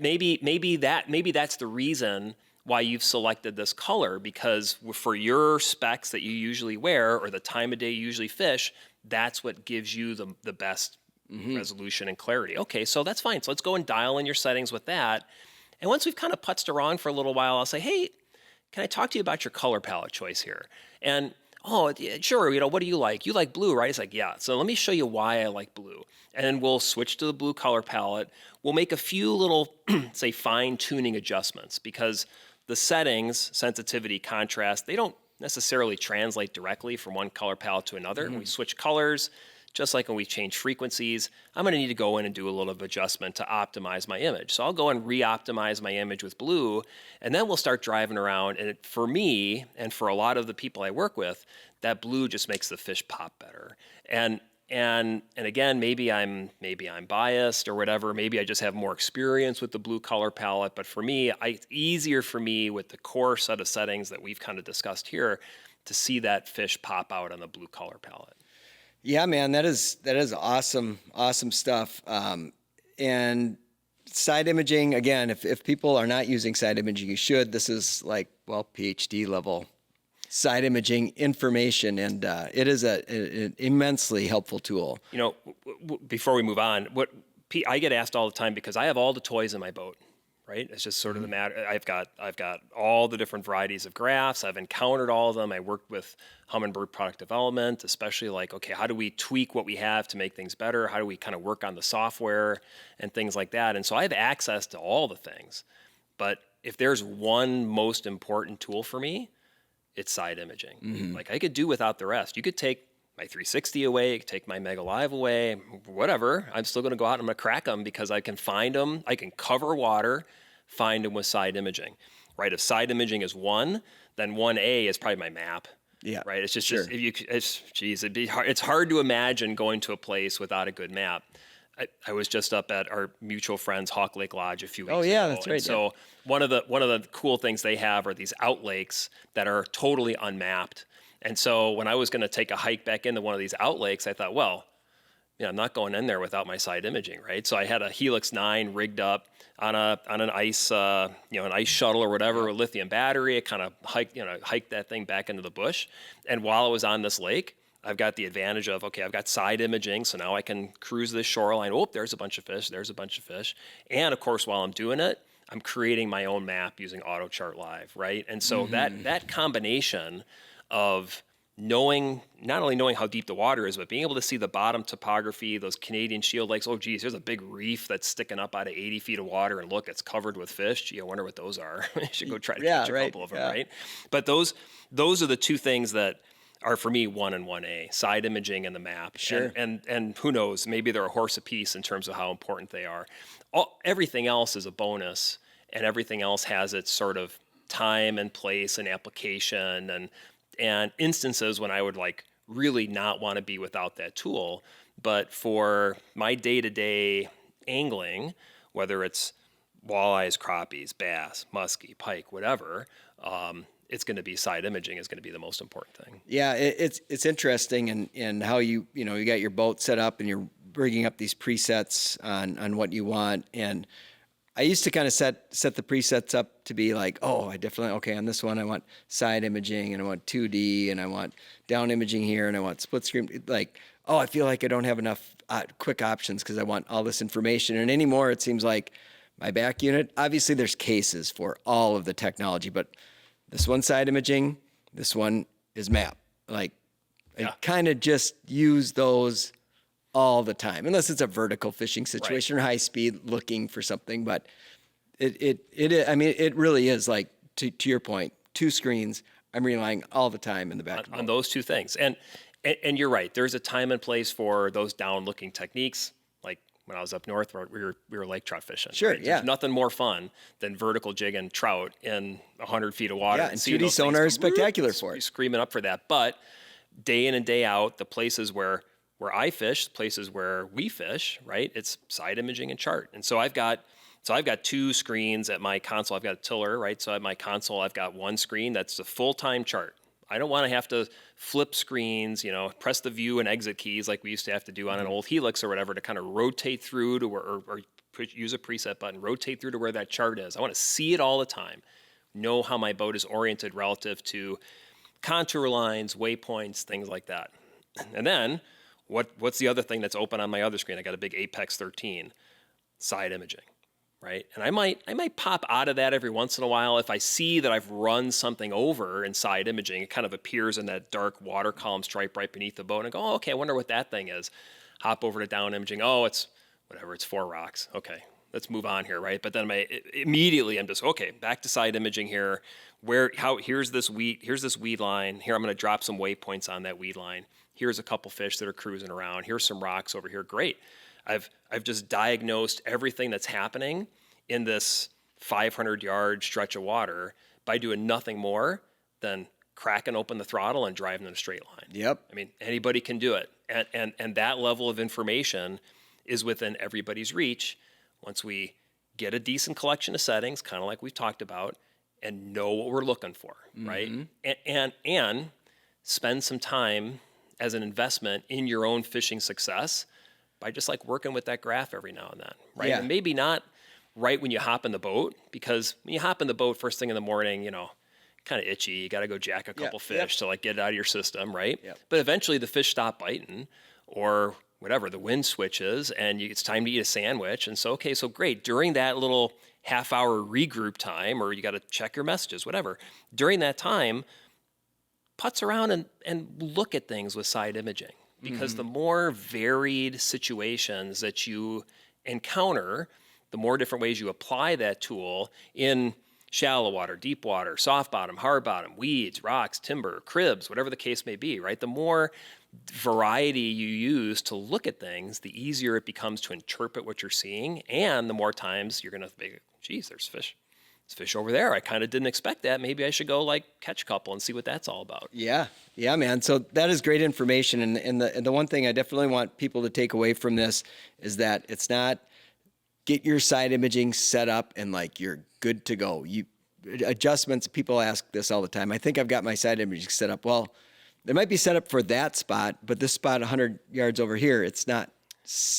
maybe that's the reason why you've selected this color, because for your specs that you usually wear or the time of day you usually fish, that's what gives you the best resolution and clarity. Okay, so that's fine. So let's go and dial in your settings with that. And once we've kind of putzed around for a little while, I'll say, hey, can I talk to you about your color palette choice here? And oh, yeah, sure, what do you like? You like blue, right? It's like, yeah. So let me show you why I like blue. And then we'll switch to the blue color palette. We'll make a few little, say, fine-tuning adjustments, because the settings, sensitivity, contrast, they don't necessarily translate directly from one color palette to another. When we switch colors, just like when we change frequencies, I'm going to need to go in and do a little bit of adjustment to optimize my image. So I'll go and re-optimize my image with blue, and then we'll start driving around. And for me, and for a lot of the people I work with, that blue just makes the fish pop better. And again, maybe I'm biased or whatever. Maybe I just have more experience with the blue color palette. But for me, it's easier for me with the core set of settings that we've kind of discussed here to see that fish pop out on the blue color palette. Yeah, man, that is awesome stuff. And side imaging, again, if people are not using side imaging, you should. This is like, well, Ph.D. level side imaging information, and it is an immensely helpful tool. Before we move on, I get asked all the time, because I have all the toys in my boat, right? It's just sort of the matter. I've got all the different varieties of graphs. I've encountered all of them. I worked with Humminbird product development, especially like, okay, how do we tweak what we have to make things better? How do we kind of work on the software and things like that? And so I have access to all the things. But if there's one most important tool for me, it's side imaging. Like I could do without the rest. You could take my 360 away, you could take my Mega Live away, whatever. I'm still going to go out and I'm going to crack them because I can find them. I can cover water, find them with side imaging, right? If side imaging is 1, then 1A is probably my map. Yeah. Right. It's just, Sure. it'd be hard. It's hard to imagine going to a place without a good map. I was just up at our mutual friend's Hawk Lake Lodge a few weeks ago. Oh yeah, that's right. And so one of the cool things they have are these out lakes that are totally unmapped. And so when I was going to take a hike back into one of these out lakes, I thought, well, I'm not going in there without my side imaging, right? So I had a Helix 9 rigged up on an ice, an ice shuttle or whatever, a lithium battery. I kind of hiked that thing back into the bush. And while I was on this lake, I've got the advantage of, okay, I've got side imaging, so now I can cruise this shoreline. Oh, there's a bunch of fish. There's a bunch of fish. And of course, while I'm doing it, I'm creating my own map using AutoChart Live, right? And so that combination of not only knowing how deep the water is, but being able to see the bottom topography, those Canadian Shield lakes. Oh, geez, there's a big reef that's sticking up out of 80 feet of water, and look, it's covered with fish. Gee, I wonder what those are. I should go try to catch a couple of them, right? But those are the two things that are for me 1 and 1A, side imaging and the map. Sure. And who knows, maybe they're a horse apiece in terms of how important they are. Everything else is a bonus, and everything else has its sort of time and place and application and instances when I would like really not want to be without that tool. But for my day-to-day angling, whether it's walleyes, crappies, bass, muskie, pike, whatever, it's going to be side imaging is going to be the most important thing. Yeah, it's interesting and how you got your boat set up and you're bringing up these presets on what you want. And I used to kind of set the presets up to be like, oh, I definitely, okay, on this one I want side imaging and I want 2D and I want down imaging here and I want split screen. Like, oh, I feel like I don't have enough quick options because I want all this information. And anymore, it seems like my back unit, obviously there's cases for all of the technology, but this one side imaging, this one is map. Like, I kind of just use those all the time, unless it's a vertical fishing situation or high speed looking for something. But it really is like, to your point, 2 screens. I'm relying all the time in the back on those 2 things. And you're right. There's a time and place for those down looking techniques. Like when I was up north, we were lake trout fishing. Sure, right? yeah. There's nothing more fun than vertical jigging trout in 100 feet of water. Yeah, and 2D sonar is spectacular for it. Screaming up for that. But day in and day out, the places where I fish, places where we fish, right? It's side imaging and chart. And so I've got 2 screens at my console. I've got a tiller, right? So at my console, I've got 1 screen that's a full-time chart. I don't want to have to flip screens, press the view and exit keys like we used to have to do on an old Helix or whatever to kind of rotate through to where, or use a preset button, rotate through to where that chart is. I want to see it all the time, know how my boat is oriented relative to contour lines, waypoints, things like that. And then what's the other thing that's open on my other screen? I got a big Apex 13, side imaging. Right. And I might pop out of that every once in a while if I see that I've run something over in side imaging. It kind of appears in that dark water column stripe right beneath the boat, and I go, oh, okay, I wonder what that thing is. Hop over to down imaging. Oh, it's whatever. It's 4 rocks. Okay, let's move on here, right? But then immediately I'm just back to side imaging here. Here's this weed line. Here I'm going to drop some waypoints on that weed line. Here's a couple fish that are cruising around. Here's some rocks over here. Great. I've just diagnosed everything that's happening in this 500-yard stretch of water by doing nothing more than cracking open the throttle and driving in a straight line. Yep. I mean, anybody can do it. And that level of information is within everybody's reach once we get a decent collection of settings, kind of like we've talked about, and know what we're looking for, right? And spend some time as an investment in your own fishing success by just like working with that graph every now and then, right? Yeah. And maybe not right when you hop in the boat, because when you hop in the boat first thing in the morning, kind of itchy. You got to go jack a couple fish to like get it out of your system, right? Yep. But eventually the fish stop biting or whatever, the wind switches and it's time to eat a sandwich. And so, so great. During that little half-hour regroup time, or you got to check your messages, whatever, during that time, putz around and look at things with side imaging. Because the more varied situations that you encounter, the more different ways you apply that tool in shallow water, deep water, soft bottom, hard bottom, weeds, rocks, timber, cribs, whatever the case may be, right? The more variety you use to look at things, the easier it becomes to interpret what you're seeing, and the more times you're going to think, geez, there's fish. There's fish over there. I kind of didn't expect that. Maybe I should go like catch a couple and see what that's all about. Yeah, man. So that is great information. And the one thing I definitely want people to take away from this is that it's not get your side imaging set up and like you're good to go. Adjustments, people ask this all the time. I think I've got my side imaging set up. Well, it might be set up for that spot, but this spot 100 yards over here, it's not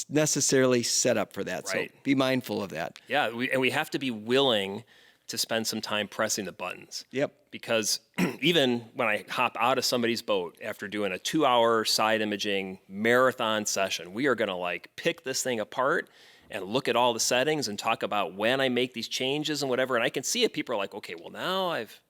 necessarily set up for that. Right. So be mindful of that. Yeah, and we have to be willing to spend some time pressing the buttons. Yep. Because even when I hop out of somebody's boat after doing a 2-hour side imaging marathon session, we are going to like pick this thing apart and look at all the settings and talk about when I make these changes and whatever. And I can see it. People are like, okay, well now I've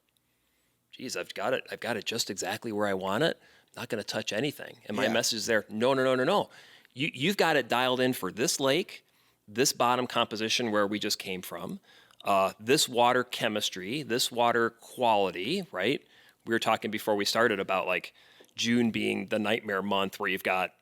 got it. I've got it just exactly where I want it. I'm not going to touch anything. And my message is there. No. You've got it dialed in for this lake, this bottom composition where we just came from, this water chemistry, this water quality, right? We were talking before we started about like June being the nightmare month where you've got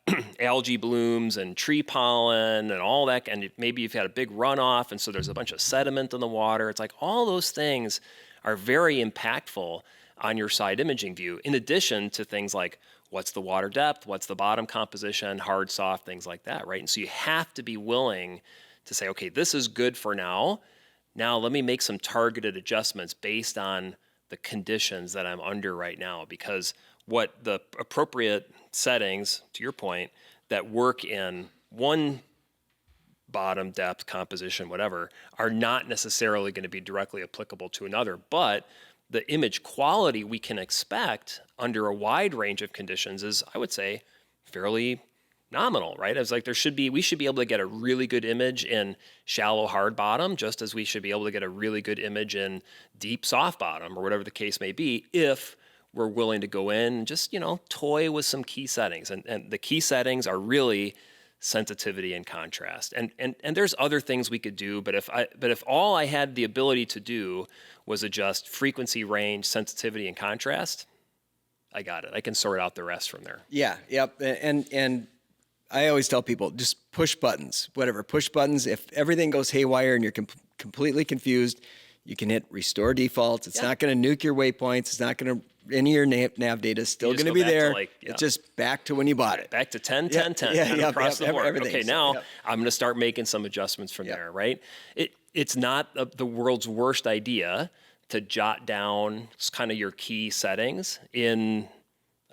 algae blooms and tree pollen and all that, and maybe you've had a big runoff, and so there's a bunch of sediment in the water. It's like all those things are very impactful on your side imaging view, in addition to things like what's the water depth, what's the bottom composition, hard, soft, things like that, right? And so you have to be willing to say, okay, this is good for now. Now let me make some targeted adjustments based on the conditions that I'm under right now, because what the appropriate settings, to your point, that work in one bottom depth, composition, whatever, are not necessarily going to be directly applicable to another. But the image quality we can expect under a wide range of conditions is, I would say, fairly nominal, right? It's like we should be able to get a really good image in shallow hard bottom, just as we should be able to get a really good image in deep soft bottom, or whatever the case may be, if we're willing to go in and just, toy with some key settings. And the key settings are really sensitivity and contrast. And there's other things we could do, but if all I had the ability to do was adjust frequency, range, sensitivity, and contrast, I got it. I can sort out the rest from there. Yeah, yep. And I always tell people, just push buttons, whatever. Push buttons. If everything goes haywire and you're completely confused, you can hit restore defaults. It's not going to nuke your waypoints. It's not going to, any of your nav data is still going to be there. It's just back to when you bought it. Back to 10, 10, 10, across the board. Okay, now I'm going to start making some adjustments from there, right? It's not the world's worst idea to jot down kind of your key settings in,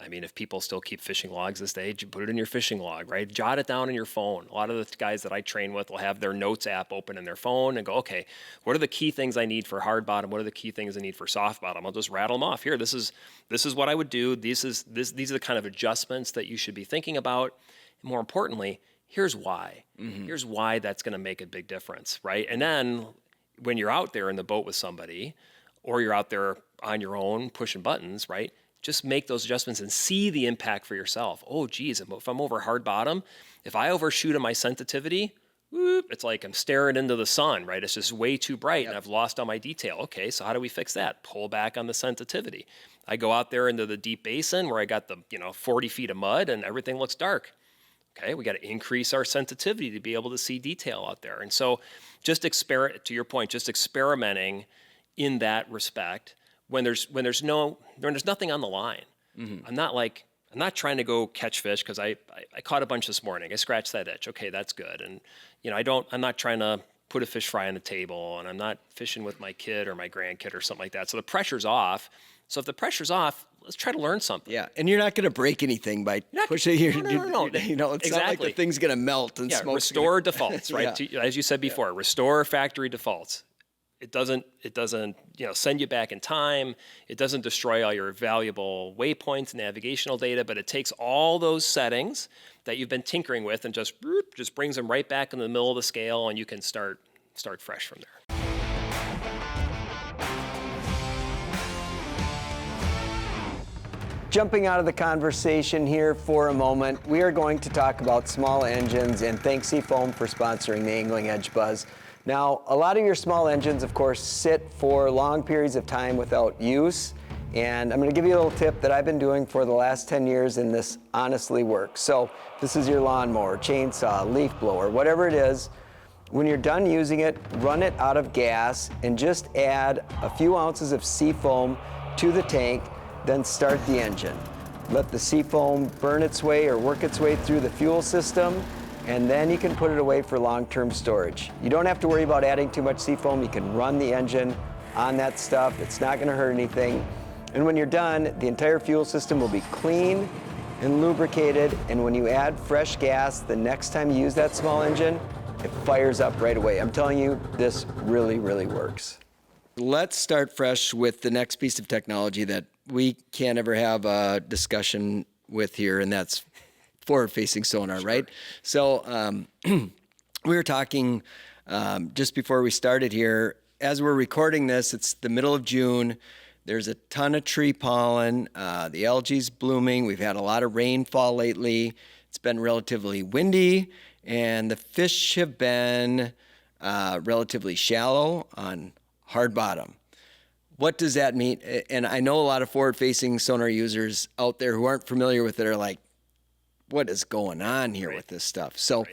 if people still keep fishing logs this day, you put it in your fishing log, right? Jot it down in your phone. A lot of the guys that I train with will have their notes app open in their phone and go, okay, what are the key things I need for hard bottom? What are the key things I need for soft bottom? I'll just rattle them off. Here, this is what I would do. These are the kind of adjustments that you should be thinking about. And more importantly, here's why. Mm-hmm. Here's why that's going to make a big difference, right? And then when you're out there in the boat with somebody, or you're out there on your own pushing buttons, right? Just make those adjustments and see the impact for yourself. Oh, geez, if I'm over hard bottom, if I overshoot on my sensitivity, it's like I'm staring into the sun, right? It's just way too bright and I've lost all my detail. Okay, so how do we fix that? Pull back on the sensitivity. I go out there into the deep basin where I got the 40 feet of mud and everything looks dark. Okay, we got to increase our sensitivity to be able to see detail out there. And so just to your point, just experimenting in that respect when there's nothing on the line. Mm-hmm. I'm not trying to go catch fish because I caught a bunch this morning. I scratched that itch. Okay, that's good. And I'm not trying to put a fish fry on the table, and I'm not fishing with my kid or my grandkid or something like that. So the pressure's off. So if the pressure's off, let's try to learn something. Yeah, and you're not going to break anything by pushing your. No. It's exactly. Not like the thing's going to melt and smoke. Restore defaults, right? As you said before, restore factory defaults. It doesn't send you back in time. It doesn't destroy all your valuable waypoints, navigational data, but it takes all those settings that you've been tinkering with and just brings them right back in the middle of the scale, and you can start fresh from there. Jumping out of the conversation here for a moment, we are going to talk about small engines, and thanks Seafoam for sponsoring the Angling Edge Buzz. Now, a lot of your small engines, of course, sit for long periods of time without use. And I'm going to give you a little tip that I've been doing for the last 10 years, and this honestly works. So this is your lawnmower, chainsaw, leaf blower, whatever it is. When you're done using it, run it out of gas and just add a few ounces of seafoam to the tank, then start the engine. Let the seafoam burn its way or work its way through the fuel system, and then you can put it away for long-term storage. You don't have to worry about adding too much seafoam. You can run the engine on that stuff. It's not going to hurt anything. And when you're done, the entire fuel system will be clean and lubricated, and when you add fresh gas the next time you use that small engine, it fires up right away. I'm telling you, this really, really works. Let's start fresh with the next piece of technology that we can't ever have a discussion with here, and that's forward-facing sonar, right? So we were talking just before we started here. As we're recording this, it's the middle of June. There's a ton of tree pollen. The algae's blooming. We've had a lot of rainfall lately. It's been relatively windy, and the fish have been relatively shallow on hard bottom. What does that mean? And I know a lot of forward-facing sonar users out there who aren't familiar with it are like, what is going on here with this stuff? So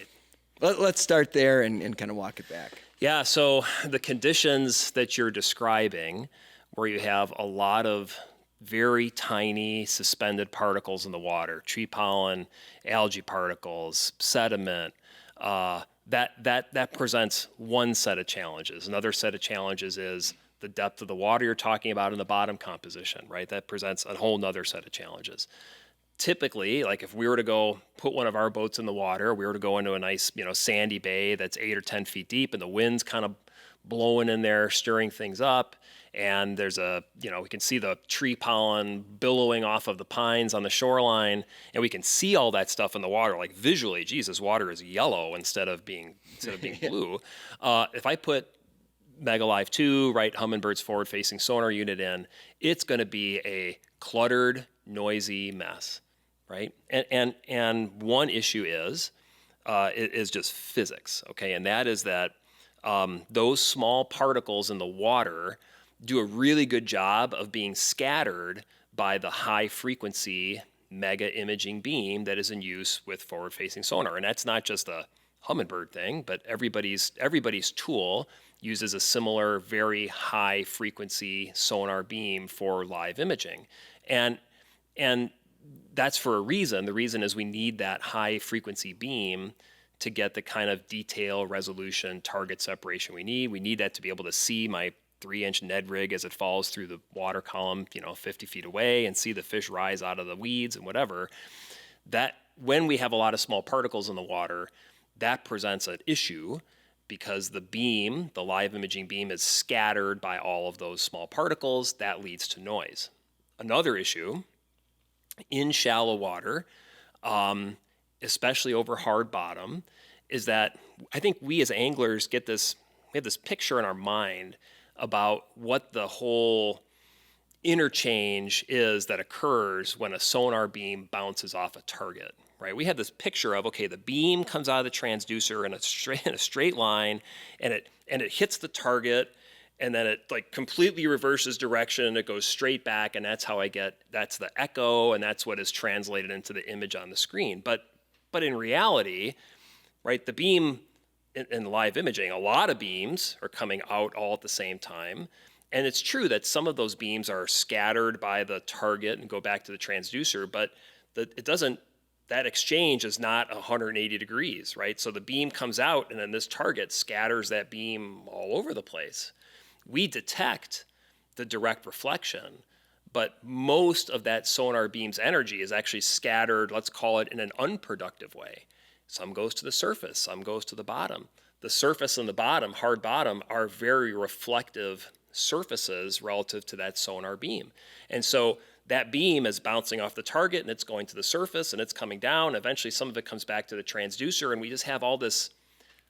let's start there and kind of walk it back. Yeah, so the conditions that you're describing, where you have a lot of very tiny suspended particles in the water, tree pollen, algae particles, sediment, that presents one set of challenges. Another set of challenges is the depth of the water you're talking about in the bottom composition, right? That presents a whole nother set of challenges. Typically, like if we were to go put one of our boats in the water, we were to go into a nice, sandy bay that's 8 or 10 feet deep, and the wind's kind of blowing in there, stirring things up. And there's we can see the tree pollen billowing off of the pines on the shoreline, and we can see all that stuff in the water, like visually, geez, this water is yellow instead of being blue. If I put Megalive 2, right, Humminbird's forward-facing sonar unit in, it's going to be a cluttered, noisy mess, right? And one issue is just physics, okay? And that is that those small particles in the water do a really good job of being scattered by the high-frequency mega imaging beam that is in use with forward-facing sonar. And that's not just a Humminbird thing, but everybody's tool uses a similar very high-frequency sonar beam for live imaging. And that's for a reason. The reason is we need that high-frequency beam to get the kind of detail, resolution, target separation we need. We need that to be able to see my 3-inch Ned rig as it falls through the water column, 50 feet away, and see the fish rise out of the weeds and whatever. That when we have a lot of small particles in the water, that presents an issue because the beam, the live imaging beam, is scattered by all of those small particles. That leads to noise. Another issue in shallow water, especially over hard bottom, is that I think we as anglers we have this picture in our mind about what the whole interchange is that occurs when a sonar beam bounces off a target, right? We have this picture of, okay, the beam comes out of the transducer in a straight line, and it hits the target, and then it like completely reverses direction, and it goes straight back, and that's the echo, and that's what is translated into the image on the screen. But in reality, right, the beam in live imaging, a lot of beams are coming out all at the same time. And it's true that some of those beams are scattered by the target and go back to the transducer, but that exchange is not 180 degrees, right? So the beam comes out, and then this target scatters that beam all over the place. We detect the direct reflection, but most of that sonar beam's energy is actually scattered, let's call it, in an unproductive way. Some goes to the surface, some goes to the bottom. The surface and the bottom, hard bottom, are very reflective surfaces relative to that sonar beam. And so that beam is bouncing off the target, and it's going to the surface, and it's coming down. Eventually, some of it comes back to the transducer, and we just have all this,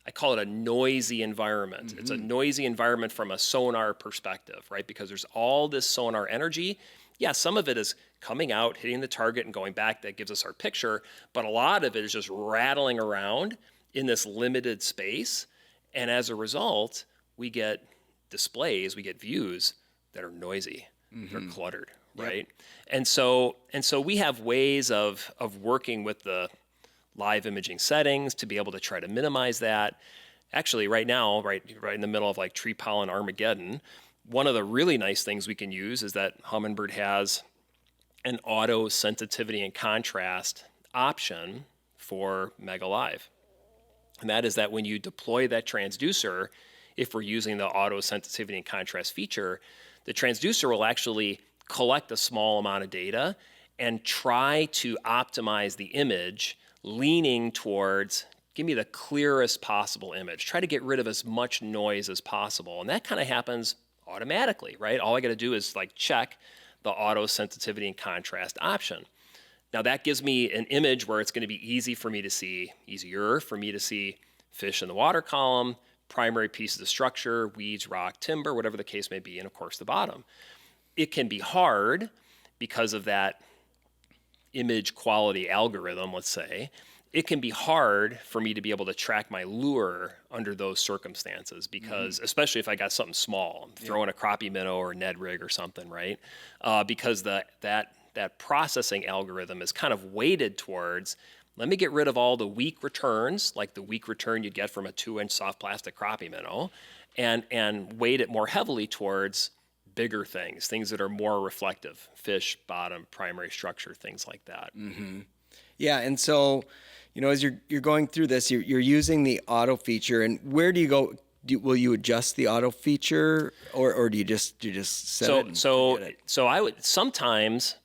I call it a noisy environment. Mm-hmm. It's a noisy environment from a sonar perspective, right? Because there's all this sonar energy. Yeah, some of it is coming out, hitting the target, and going back. That gives us our picture. But a lot of it is just rattling around in this limited space. And as a result, we get displays, we get views that are noisy, they're cluttered, right? And so we have ways of working with the live imaging settings to be able to try to minimize that. Actually, right now, right in the middle of like tree pollen Armageddon, one of the really nice things we can use is that Humminbird has an auto sensitivity and contrast option for Mega Live. And that is that when you deploy that transducer, if we're using the auto sensitivity and contrast feature, the transducer will actually collect a small amount of data and try to optimize the image, leaning towards give me the clearest possible image. Try to get rid of as much noise as possible. And that kind of happens automatically, right? All I got to do is like check the auto sensitivity and contrast option. Now that gives me an image where it's going to be easier for me to see fish in the water column, primary pieces of structure, weeds, rock, timber, whatever the case may be, and of course the bottom. It can be hard because of that image quality algorithm, let's say. It can be hard for me to be able to track my lure under those circumstances because, especially if I got something small, I'm throwing a crappie minnow or a Ned rig or something, right? Because that processing algorithm is kind of weighted towards, let me get rid of all the weak returns, like the weak return you'd get from a 2-inch soft plastic crappie minnow, and weight it more heavily towards bigger things that are more reflective, fish, bottom, primary structure, things like that. Yeah, and so, as you're going through this, you're using the auto feature, and where do you go? Will you adjust the auto feature, or do you just set it? And forget it? So I would sometimes,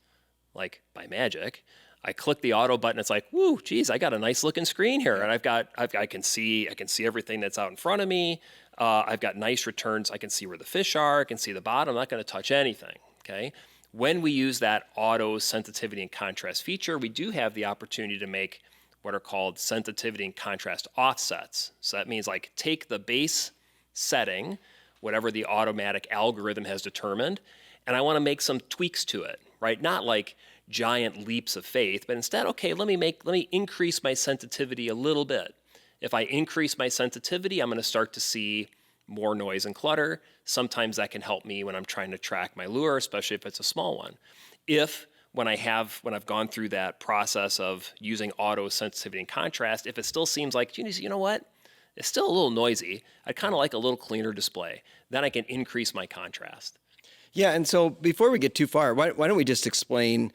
like by magic, I click the auto button. It's like, whoo, geez, I got a nice looking screen here, and I can see everything that's out in front of me. I've got nice returns. I can see where the fish are. I can see the bottom. I'm not going to touch anything. Okay. When we use that auto sensitivity and contrast feature, we do have the opportunity to make what are called sensitivity and contrast offsets. So that means like take the base setting, whatever the automatic algorithm has determined, and I want to make some tweaks to it, right? Not like giant leaps of faith, but instead, okay, let me increase my sensitivity a little bit. If I increase my sensitivity, I'm going to start to see more noise and clutter. Sometimes that can help me when I'm trying to track my lure, especially if it's a small one. When I've gone through that process of using auto sensitivity and contrast, if it still seems like, you know what, it's still a little noisy, I'd kind of like a little cleaner display. Then I can increase my contrast. Yeah, and so before we get too far, why don't we just explain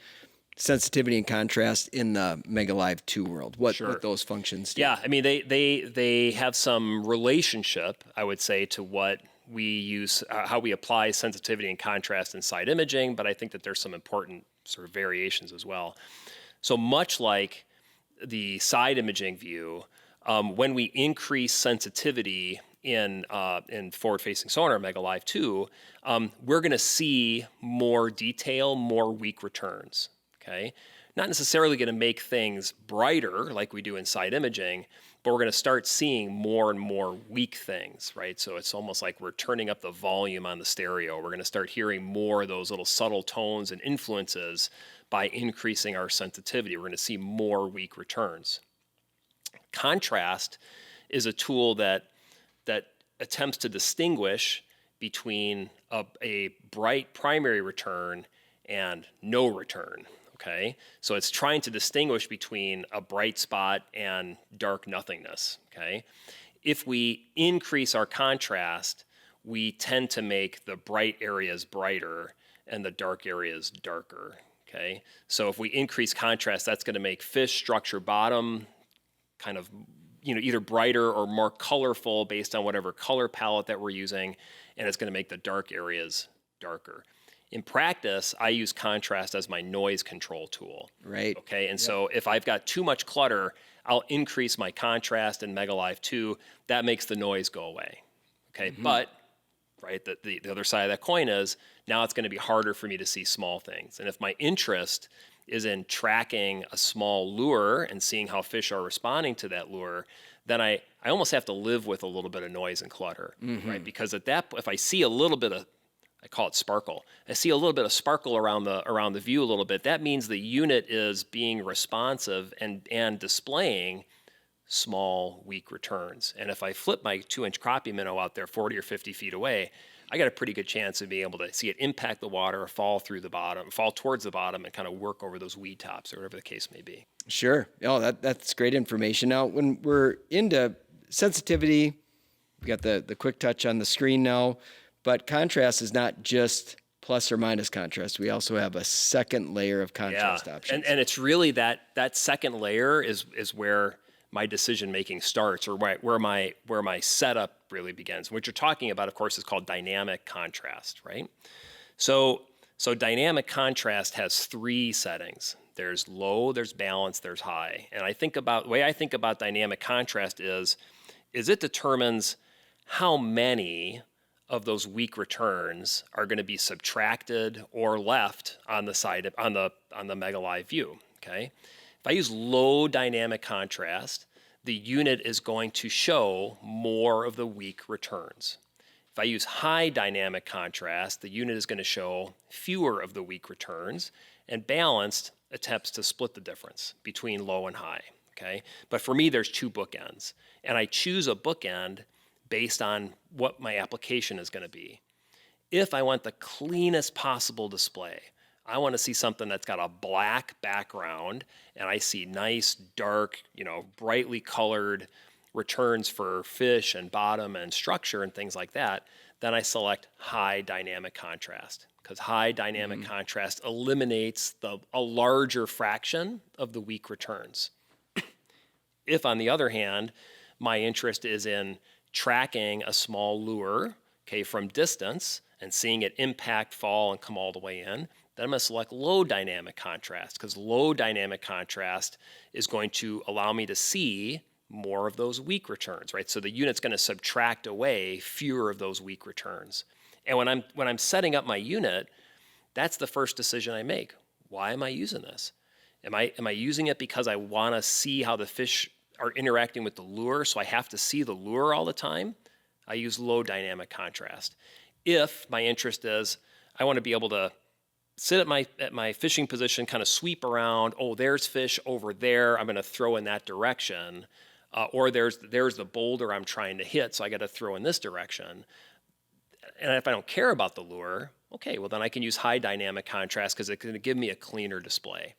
sensitivity and contrast in the Mega Live 2 world, what those functions do? Yeah, I mean, they have some relationship, I would say, to what we use, how we apply sensitivity and contrast in side imaging, but I think that there's some important sort of variations as well. So much like the side imaging view, when we increase sensitivity in forward-facing sonar Mega Live 2, we're going to see more detail, more weak returns. Okay, not necessarily going to make things brighter like we do in side imaging, but we're going to start seeing more and more weak things, right? So it's almost like we're turning up the volume on the stereo. We're going to start hearing more of those little subtle tones and influences by increasing our sensitivity. We're going to see more weak returns. Contrast is a tool that attempts to distinguish between a bright primary return and no return. Okay, so it's trying to distinguish between a bright spot and dark nothingness. Okay, if we increase our contrast, we tend to make the bright areas brighter and the dark areas darker. Okay, so if we increase contrast, that's going to make fish structure bottom kind of either brighter or more colorful based on whatever color palette that we're using, and it's going to make the dark areas darker. In practice, I use contrast as my noise control tool. Right. Okay, and so if I've got too much clutter, I'll increase my contrast in Mega Live 2. That makes the noise go away. Okay, but right, the other side of that coin is now it's going to be harder for me to see small things. And if my interest is in tracking a small lure and seeing how fish are responding to that lure, then I almost have to live with a little bit of noise and clutter, right? Because if I see a little bit of, I call it sparkle. I see a little bit of sparkle around the view a little bit. That means the unit is being responsive and displaying small, weak returns. And if I flip my 2-inch crappie minnow out there 40 or 50 feet away, I got a pretty good chance of being able to see it impact the water, fall through the bottom, fall towards the bottom, and kind of work over those weed tops or whatever the case may be. Sure. Oh, that's great information. Now, when we're into sensitivity, we got the quick touch on the screen now, but contrast is not just plus or minus contrast. We also have a second layer of contrast options. And it's really that second layer is where my decision making starts, or where my setup really begins. What you're talking about, of course, is called dynamic contrast, right? So dynamic contrast has 3 settings. There's low, there's balance, there's high. And the way I think about dynamic contrast is it determines how many of those weak returns are going to be subtracted or left on the side on the mega live view. Okay, if I use low dynamic contrast, the unit is going to show more of the weak returns. If I use high dynamic contrast, the unit is going to show fewer of the weak returns, and balanced attempts to split the difference between low and high. Okay, but for me, there's 2 bookends, and I choose a bookend based on what my application is going to be. If I want the cleanest possible display, I want to see something that's got a black background and I see nice, dark, brightly colored returns for fish and bottom and structure and things like that, then I select high dynamic contrast, because high dynamic contrast eliminates a larger fraction of the weak returns. If, on the other hand, my interest is in tracking a small lure, okay, from distance and seeing it impact, fall, and come all the way in, then I'm going to select low dynamic contrast, because low dynamic contrast is going to allow me to see more of those weak returns, right? So the unit's going to subtract away fewer of those weak returns. And when I'm setting up my unit, that's the first decision I make. Why am I using this? Am I using it because I want to see how the fish are interacting with the lure, so I have to see the lure all the time? I use low dynamic contrast. If my interest is I want to be able to sit at my fishing position, kind of sweep around, oh, there's fish over there, I'm going to throw in that direction, or there's the boulder I'm trying to hit, so I got to throw in this direction. And if I don't care about the lure, okay, well then I can use high dynamic contrast, because it's going to give me a cleaner display.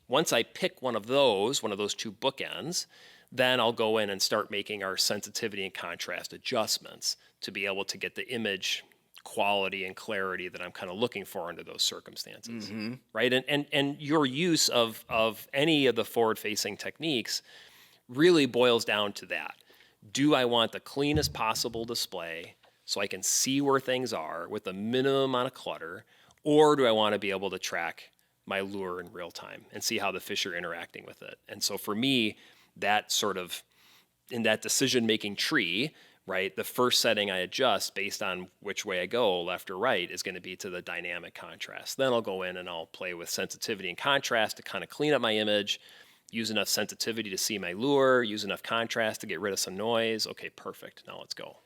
Once I pick one of those 2 bookends, then I'll go in and start making our sensitivity and contrast adjustments to be able to get the image quality and clarity that I'm kind of looking for under those circumstances, right? And your use of any of the forward-facing techniques really boils down to that. Do I want the cleanest possible display so I can see where things are with the minimum amount of clutter, or do I want to be able to track my lure in real time and see how the fish are interacting with it? And so for me, that sort of, in that decision-making tree, right, the first setting I adjust based on which way I go, left or right, is going to be to the dynamic contrast. Then I'll go in and I'll play with sensitivity and contrast to kind of clean up my image, use enough sensitivity to see my lure, use enough contrast to get rid of some noise. Okay, perfect. Now let's go.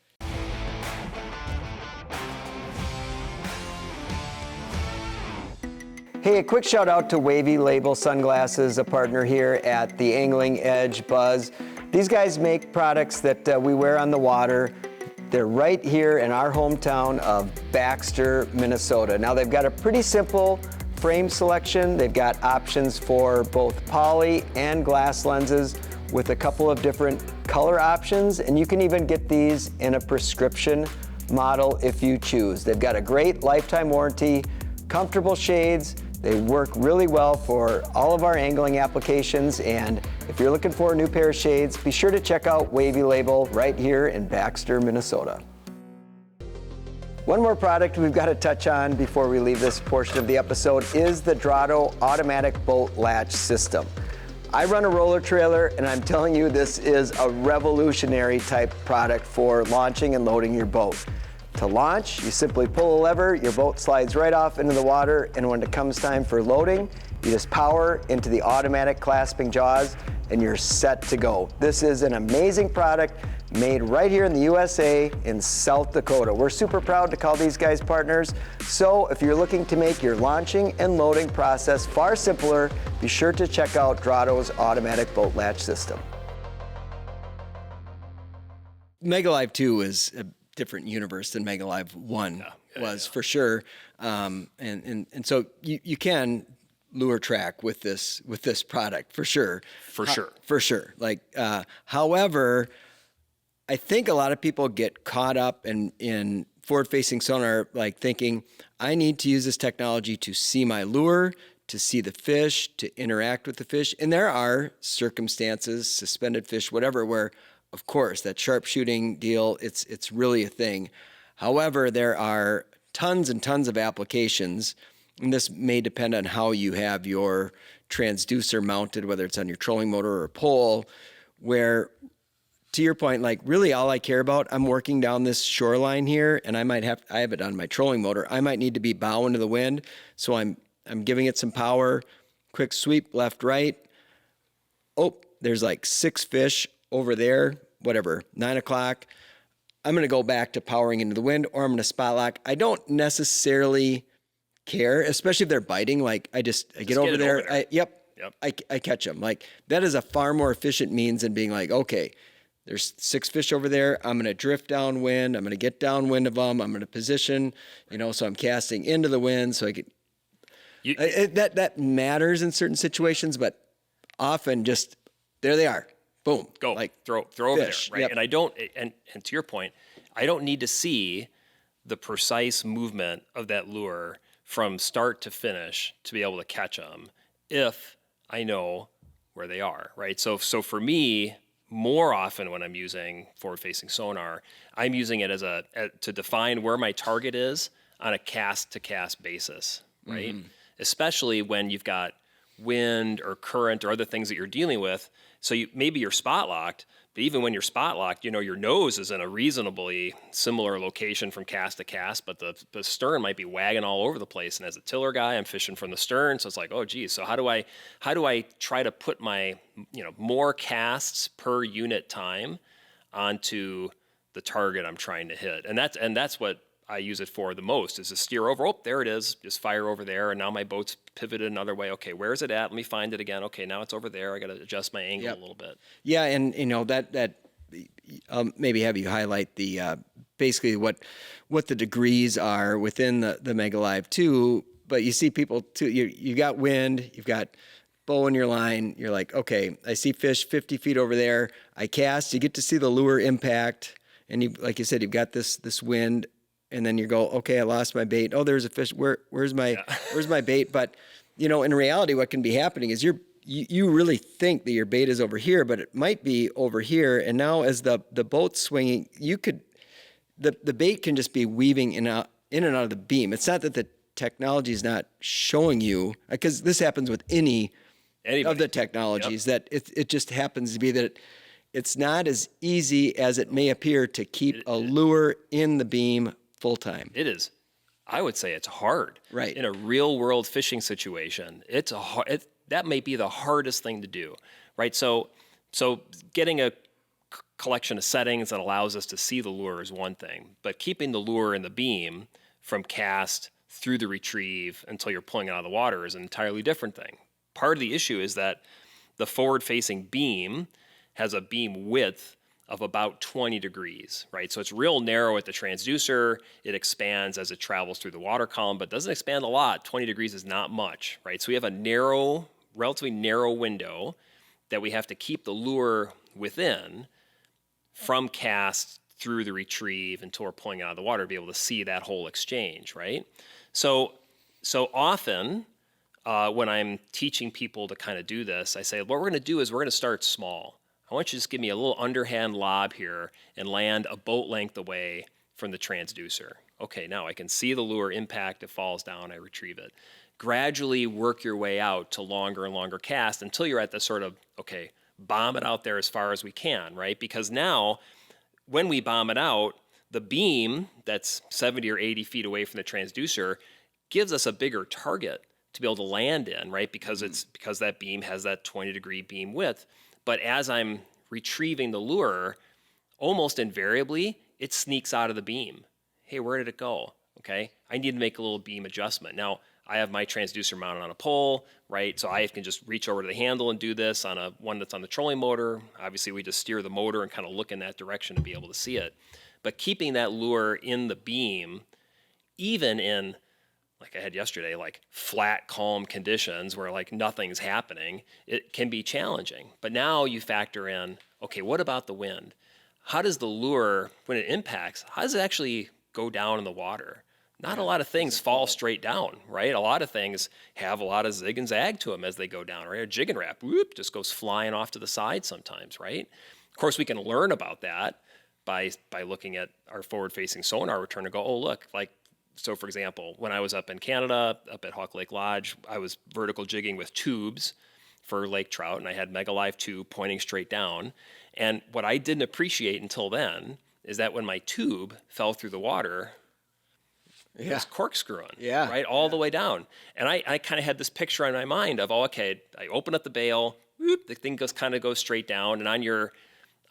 Hey, a quick shout out to Wavy Label Sunglasses, a partner here at the Angling Edge Buzz. These guys make products that we wear on the water. They're right here in our hometown of Baxter, Minnesota. Now they've got a pretty simple frame selection. They've got options for both poly and glass lenses with a couple of different color options, and you can even get these in a prescription model if you choose. They've got a great lifetime warranty, comfortable shades. They work really well for all of our angling applications, and if you're looking for a new pair of shades, be sure to check out Wavy Label right here in Baxter, Minnesota. One more product we've got to touch on before we leave this portion of the episode is the Drado automatic boat latch system. I run a roller trailer, and I'm telling you, this is a revolutionary type product for launching and loading your boat. To launch, you simply pull a lever, your boat slides right off into the water, and when it comes time for loading, you just power into the automatic clasping jaws, and you're set to go. This is an amazing product made right here in the USA in South Dakota. We're super proud to call these guys partners. So if you're looking to make your launching and loading process far simpler, be sure to check out Drado's automatic boat latch system. Mega Live 2 is a different universe than Mega Live 1 was for sure. And so you can lure track with this product for sure. For sure. Like, however, I think a lot of people get caught up in forward-facing sonar, like thinking, I need to use this technology to see my lure, to see the fish, to interact with the fish. And there are circumstances, suspended fish, whatever, where, of course, that sharpshooting deal, it's really a thing. However, there are tons and tons of applications, and this may depend on how you have your transducer mounted, whether it's on your trolling motor or a pole, where, to your point, like really all I care about, I'm working down this shoreline here, and I have it on my trolling motor. I might need to be bow into the wind, so I'm giving it some power, quick sweep, left, right. Oh, there's like 6 fish over there, whatever, 9 o'clock. I'm going to go back to powering into the wind, or I'm going to spot lock. I don't necessarily care, especially if they're biting. Like I get over there. I catch them. Like that is a far more efficient means than being like, okay, there's 6 fish over there. I'm going to drift downwind. I'm going to get downwind of them. I'm going to position, so I'm casting into the wind so I could. That matters in certain situations, but often just there they are. Boom. Go. Like throw over there, right? Yep. And I don't and to your point, I don't need to see the precise movement of that lure from start to finish to be able to catch them if I know where they are, right? So for me, more often when I'm using forward-facing sonar, I'm using it to define where my target is on a cast-to-cast basis, right? Mm-hmm. Especially when you've got wind or current or other things that you're dealing with. So maybe you're spot locked, but even when you're spot locked, your nose is in a reasonably similar location from cast to cast, but the stern might be wagging all over the place. And as a tiller guy, I'm fishing from the stern, so it's like, oh geez, so how do I try to put my more casts per unit time onto the target I'm trying to hit? And that's what I use it for the most, is to steer over. Oh, there it is. Just fire over there. And now my boat's pivoted another way. Okay, where is it at? Let me find it again. Okay, now it's over there. I got to adjust my angle a little bit. Yeah, and that maybe have you highlight the basically what the degrees are within the Mega Live 2. But you see people too. You got wind. You've got bow in your line. You're like, okay, I see fish 50 feet over there. I cast. You get to see the lure impact, and you, like you said, you've got this wind. And then you go, okay, I lost my bait. Oh, there's a fish. Where's my bait? But, in reality, what can be happening is you really think that your bait is over here, but it might be over here. And now as the boat's swinging, the bait can just be weaving in and out of the beam. It's not that the technology is not showing you, because this happens with anybody of the technologies, that it just happens to be that it's not as easy as it may appear to keep a lure in the beam full time. It is. I would say it's hard. Right. In a real world fishing situation, that may be the hardest thing to do, right? So getting a collection of settings that allows us to see the lure is one thing, but keeping the lure in the beam from cast through the retrieve until you're pulling it out of the water is an entirely different thing. Part of the issue is that the forward-facing beam has a beam width of about 20 degrees, right? So it's real narrow at the transducer. It expands as it travels through the water column, but doesn't expand a lot. 20 degrees is not much, right? So we have a relatively narrow window that we have to keep the lure within from cast through the retrieve until we're pulling it out of the water to be able to see that whole exchange, right? So often when I'm teaching people to kind of do this, I say, what we're going to do is we're going to start small. I want you to just give me a little underhand lob here and land a boat length away from the transducer. Okay, now I can see the lure impact. It falls down. I retrieve it. Gradually work your way out to longer and longer cast until you're at the sort of, okay, bomb it out there as far as we can, right? Because now, when we bomb it out, the beam that's 70 or 80 feet away from the transducer gives us a bigger target to be able to land in, right? Because that beam has that 20-degree beam width. But as I'm retrieving the lure, almost invariably, it sneaks out of the beam. Hey, where did it go? Okay, I need to make a little beam adjustment. Now, I have my transducer mounted on a pole, right? So I can just reach over to the handle and do this on one that's on the trolling motor. Obviously, we just steer the motor and kind of look in that direction to be able to see it. But keeping that lure in the beam, even in, like I had yesterday, like flat, calm conditions where like nothing's happening, it can be challenging. But now you factor in, okay, what about the wind? How does the lure, when it impacts, how does it actually go down in the water? Not a lot of things fall straight down, right? A lot of things have a lot of zig and zag to them as they go down, right? A jig and wrap, whoop, just goes flying off to the side sometimes, right? Of course, we can learn about that by looking at our forward-facing sonar return and go, oh, look, like, so for example, when I was up in Canada, up at Hawk Lake Lodge, I was vertical jigging with tubes for lake trout, and I had Mega Live 2 pointing straight down. And what I didn't appreciate until then is that when my tube fell through the water, it was corkscrewing, right, all the way down. And I kind of had this picture in my mind of, oh, okay, I open up the bail, whoop, the thing goes straight down, and on your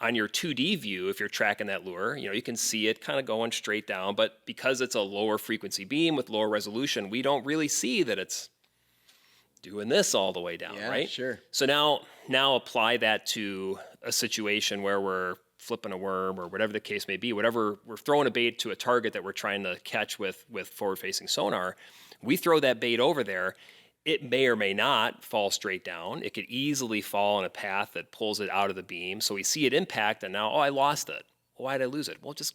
2D view, if you're tracking that lure, you can see it kind of going straight down. But because it's a lower frequency beam with lower resolution, we don't really see that it's doing this all the way down, right? Sure. So now apply that to a situation where we're flipping a worm or whatever the case may be, whatever, we're throwing a bait to a target that we're trying to catch with forward-facing sonar. We throw that bait over there. It may or may not fall straight down. It could easily fall in a path that pulls it out of the beam. So we see it impact, and now, oh, I lost it. Why did I lose it? Well, just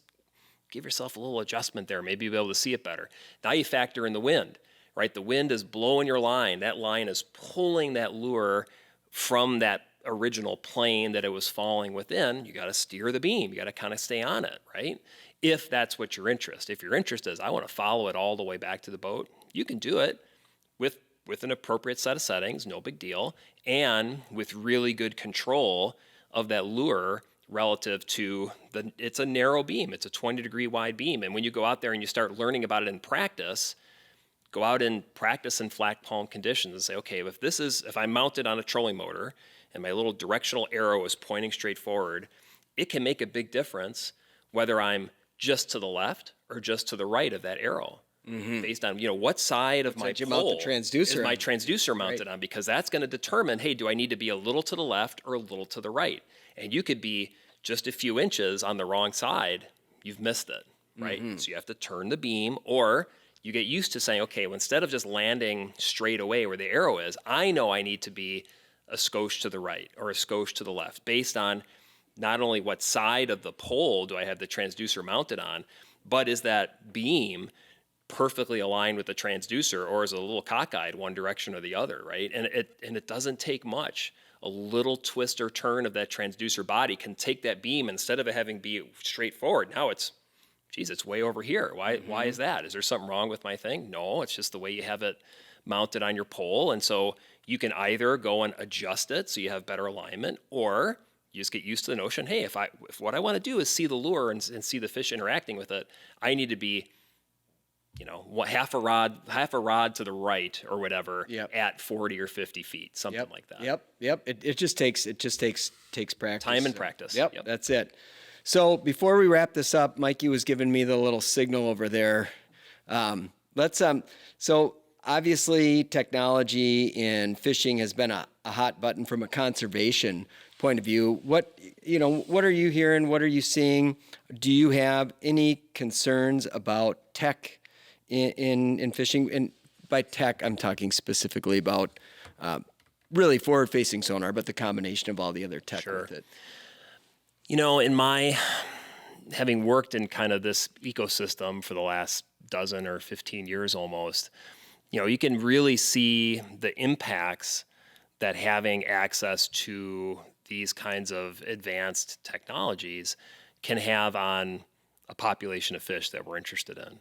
give yourself a little adjustment there. Maybe you'll be able to see it better. Now you factor in the wind, right? The wind is blowing your line. That line is pulling that lure from that original plane that it was falling within. You got to steer the beam. You got to kind of stay on it, right? If that's what your interest. If your interest is, I want to follow it all the way back to the boat, you can do it with an appropriate set of settings, no big deal, and with really good control of that lure relative to it's a narrow beam. It's a 20-degree wide beam. And when you go out there and you start learning about it in practice, go out and practice in flat palm conditions and say, okay, if I'm mounted on a trolling motor and my little directional arrow is pointing straight forward, it can make a big difference whether I'm just to the left or just to the right of that arrow. Based on what side of my pole is my transducer mounted on, because that's going to determine, hey, do I need to be a little to the left or a little to the right? And you could be just a few inches on the wrong side, you've missed it, right? So you have to turn the beam, or you get used to saying, okay, well, instead of just landing straight away where the arrow is, I know I need to be a skosh to the right or a skosh to the left, based on not only what side of the pole do I have the transducer mounted on, but is that beam perfectly aligned with the transducer, or is it a little cockeyed one direction or the other, right? And it doesn't take much. A little twist or turn of that transducer body can take that beam, instead of it having be straightforward, now it's way over here. Why is that? Is there something wrong with my thing? No, it's just the way you have it mounted on your pole. And so you can either go and adjust it so you have better alignment, or you just get used to the notion, hey, if what I want to do is see the lure and see the fish interacting with it, I need to be half a rod to the right or whatever at 40 or 50 feet, something like that. Yep. It just takes practice. Time and practice. Yep. That's it. So before we wrap this up, Mikey was giving me the little signal over there. So obviously technology in fishing has been a hot button from a conservation point of view. What are you hearing? What are you seeing? Do you have any concerns about tech in fishing? And by tech, I'm talking specifically about really forward-facing sonar, but the combination of all the other tech with it. In my having worked in kind of this ecosystem for the last dozen or 15 years almost, you can really see the impacts that having access to these kinds of advanced technologies can have on a population of fish that we're interested in.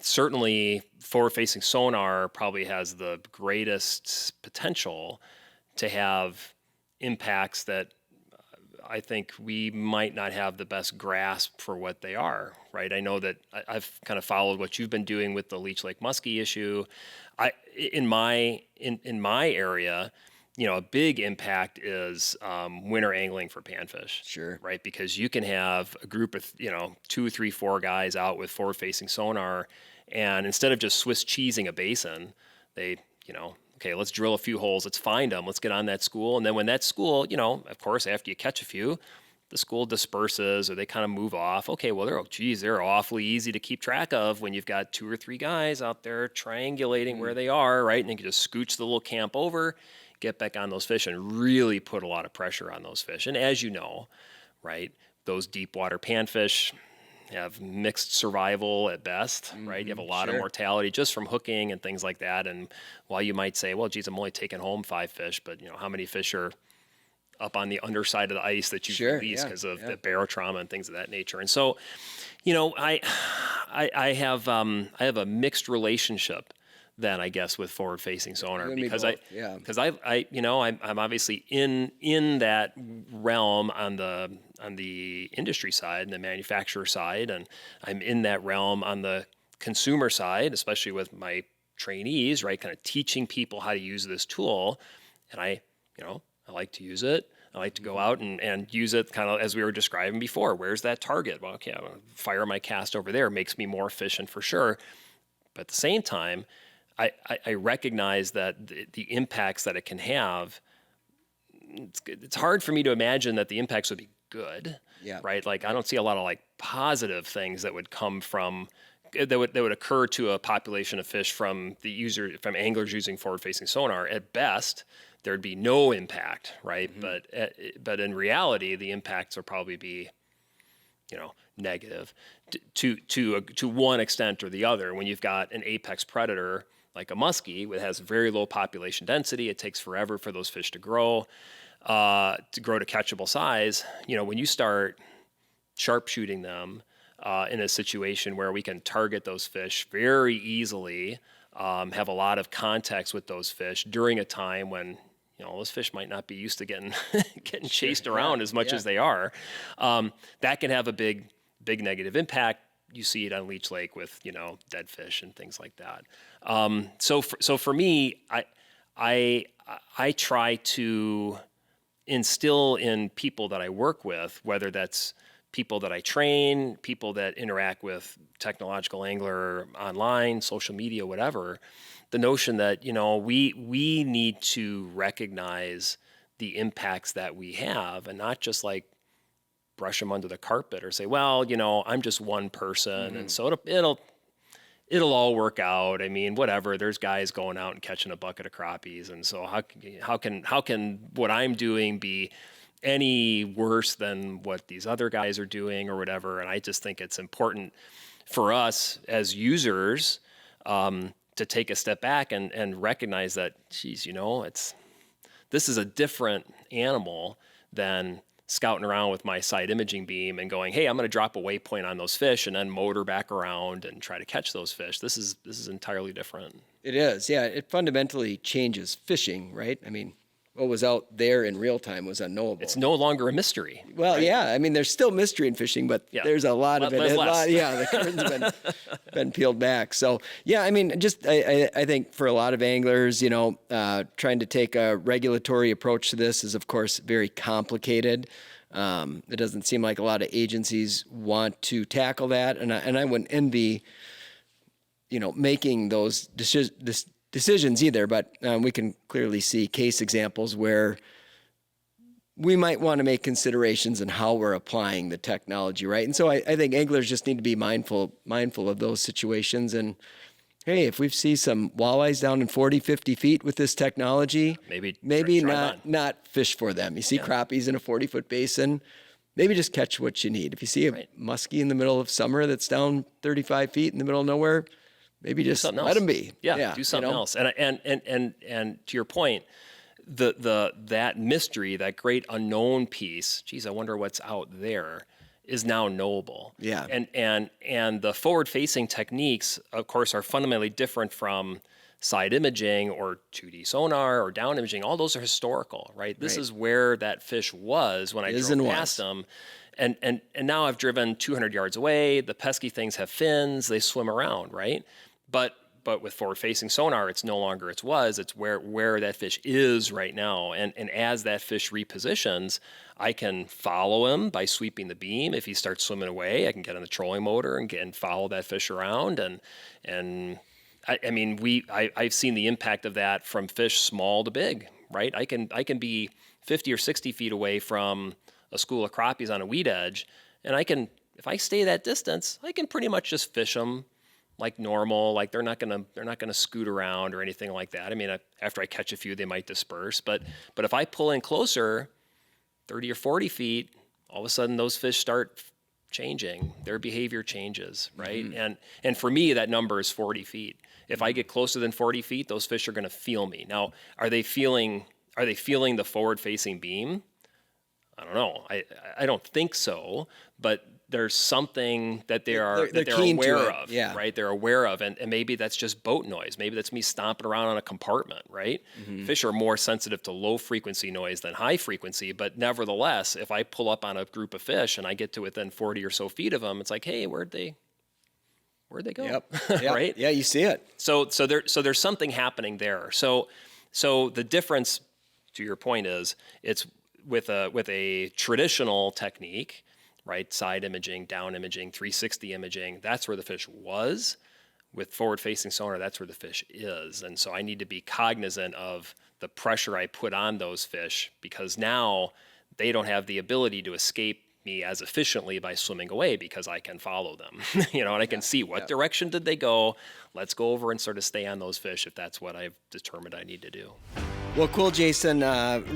Certainly, forward-facing sonar probably has the greatest potential to have impacts that I think we might not have the best grasp for what they are, right? I know that I've kind of followed what you've been doing with the Leech Lake Muskie issue. In my area, a big impact is winter angling for panfish. Sure. Right? Because you can have a group of, 2, 3, 4 guys out with forward-facing sonar, And instead of just Swiss cheesing a basin, they, okay, let's drill a few holes, let's find them, let's get on that school. And then when that school, of course, after you catch a few, the school disperses or they kind of move off. Okay, well, they're awfully easy to keep track of when you've got 2 or 3 guys out there triangulating where they are, right? And you can just scooch the little camp over, get back on those fish and really put a lot of pressure on those fish. And as you know, right, those deep water panfish have mixed survival at best, right? You have a lot of mortality just from hooking and things like that. And while you might say, well, geez, I'm only taking home 5 fish, but how many fish are up on the underside of the ice that you release because of the barotrauma and things of that nature. And so, I have a mixed relationship then, I guess, with forward-facing sonar because I'm obviously in that realm on the industry side and the manufacturer side, and I'm in that realm on the consumer side, especially with my trainees, right? Kind of teaching people how to use this tool, and I like to use it. I like to go out and use it kind of as we were describing before. Where's that target? Well, okay, I'm going to fire my cast over there. It makes me more efficient for sure. But at the same time, I recognize that the impacts that it can have, it's hard for me to imagine that the impacts would be good, right? Like I don't see a lot of like positive things that would come from, that would occur to a population of fish from anglers using forward-facing sonar. At best, there'd be no impact, right? But in reality, the impacts will probably be, negative to one extent or the other. When you've got an apex predator like a muskie, that has very low population density, it takes forever for those fish to grow to catchable size. When you start sharpshooting them in a situation where we can target those fish very easily, have a lot of context with those fish during a time when those fish might not be used to getting chased around as much as they are. That can have a big negative impact. You see it on Leech Lake with dead fish and things like that. So for me, I try to instill in people that I work with, whether that's people that I train, people that interact with Technological Angler online, social media, whatever, the notion that, we need to recognize the impacts that we have and not just like brush them under the carpet or say, well, I'm just one person. And so it'll all work out. I mean, whatever, there's guys going out and catching a bucket of crappies. And so how can what I'm doing be any worse than what these other guys are doing or whatever? And I just think it's important for us as users, to take a step back and recognize that, geez, this is a different animal than scouting around with my side imaging beam and going, hey, I'm going to drop a waypoint on those fish and then motor back around and try to catch those fish. This is entirely different. It is, yeah. It fundamentally changes fishing, right? I mean, what was out there in real time was unknowable. It's no longer a mystery. Well, right? Yeah. I mean, there's still mystery in fishing, but there's a lot of it. The curtain's been peeled back. So, yeah, I mean, just I think for a lot of anglers, trying to take a regulatory approach to this is, of course, very complicated. It doesn't seem like a lot of agencies want to tackle that, and I wouldn't envy, making those decisions either, but we can clearly see case examples where we might want to make considerations in how we're applying the technology, right? And so I think anglers just need to be mindful of those situations. And hey, if we see some walleyes down in 40, 50 feet with this technology, maybe not fish for them. You see crappies in a 40-foot basin, maybe just catch what you need. If you see a muskie in the middle of summer that's down 35 feet in the middle of nowhere, maybe just let them be. Yeah, do something else. And to your point, that mystery, that great unknown piece, geez, I wonder what's out there, is now knowable. Yeah. And the forward-facing techniques, of course, are fundamentally different from side imaging or 2D sonar or down imaging. All those are historical, right? This is where that fish was when I drove past them. And now I've driven 200 yards away. The pesky things have fins. They swim around, right? But with forward-facing sonar, it's no longer it's where that fish is right now. And as that fish repositions, I can follow him by sweeping the beam. If he starts swimming away, I can get on the trolling motor and follow that fish around. I've seen the impact of that from fish small to big, right? I can be 50 or 60 feet away from a school of crappies on a weed edge, and if I stay that distance, I can pretty much just fish them like normal. Like they're not gonna scoot around or anything like that. I mean, after I catch a few, they might disperse. But if I pull in closer, 30 or 40 feet, all of a sudden those fish start changing. Their behavior changes, right? Mm-hmm. And for me, that number is 40 feet. If I get closer than 40 feet, those fish are going to feel me. Now, are they feeling the forward-facing beam? I don't know. I don't think so, but there's something that they're aware of, yeah. Right? They're aware of, and maybe that's just boat noise. Maybe that's me stomping around on a compartment, right? Mm-hmm. Fish are more sensitive to low frequency noise than high frequency, but nevertheless, if I pull up on a group of fish and I get to within 40 or so feet of them, it's like, hey, where'd they go? Yep. Right? Yeah, you see it. So there's something happening there. So the difference, to your point, is it's with a traditional technique, right? Side imaging, down imaging, 360 imaging, that's where the fish was. With forward-facing sonar, that's where the fish is. And so I need to be cognizant of the pressure I put on those fish, because now they don't have the ability to escape me as efficiently by swimming away, because I can follow them, and I can see what direction did they go. Let's go over and sort of stay on those fish if that's what I've determined I need to do. Well, cool, Jason.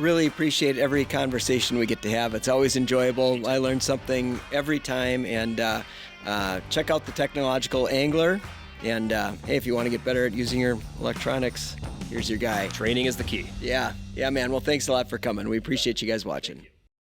Really appreciate every conversation we get to have. It's always enjoyable. I learn something every time. And check out the Technological Angler. And hey, if you want to get better at using your electronics, here's your guy. Training is the key. Yeah, man. Well, thanks a lot for coming. We appreciate you guys watching.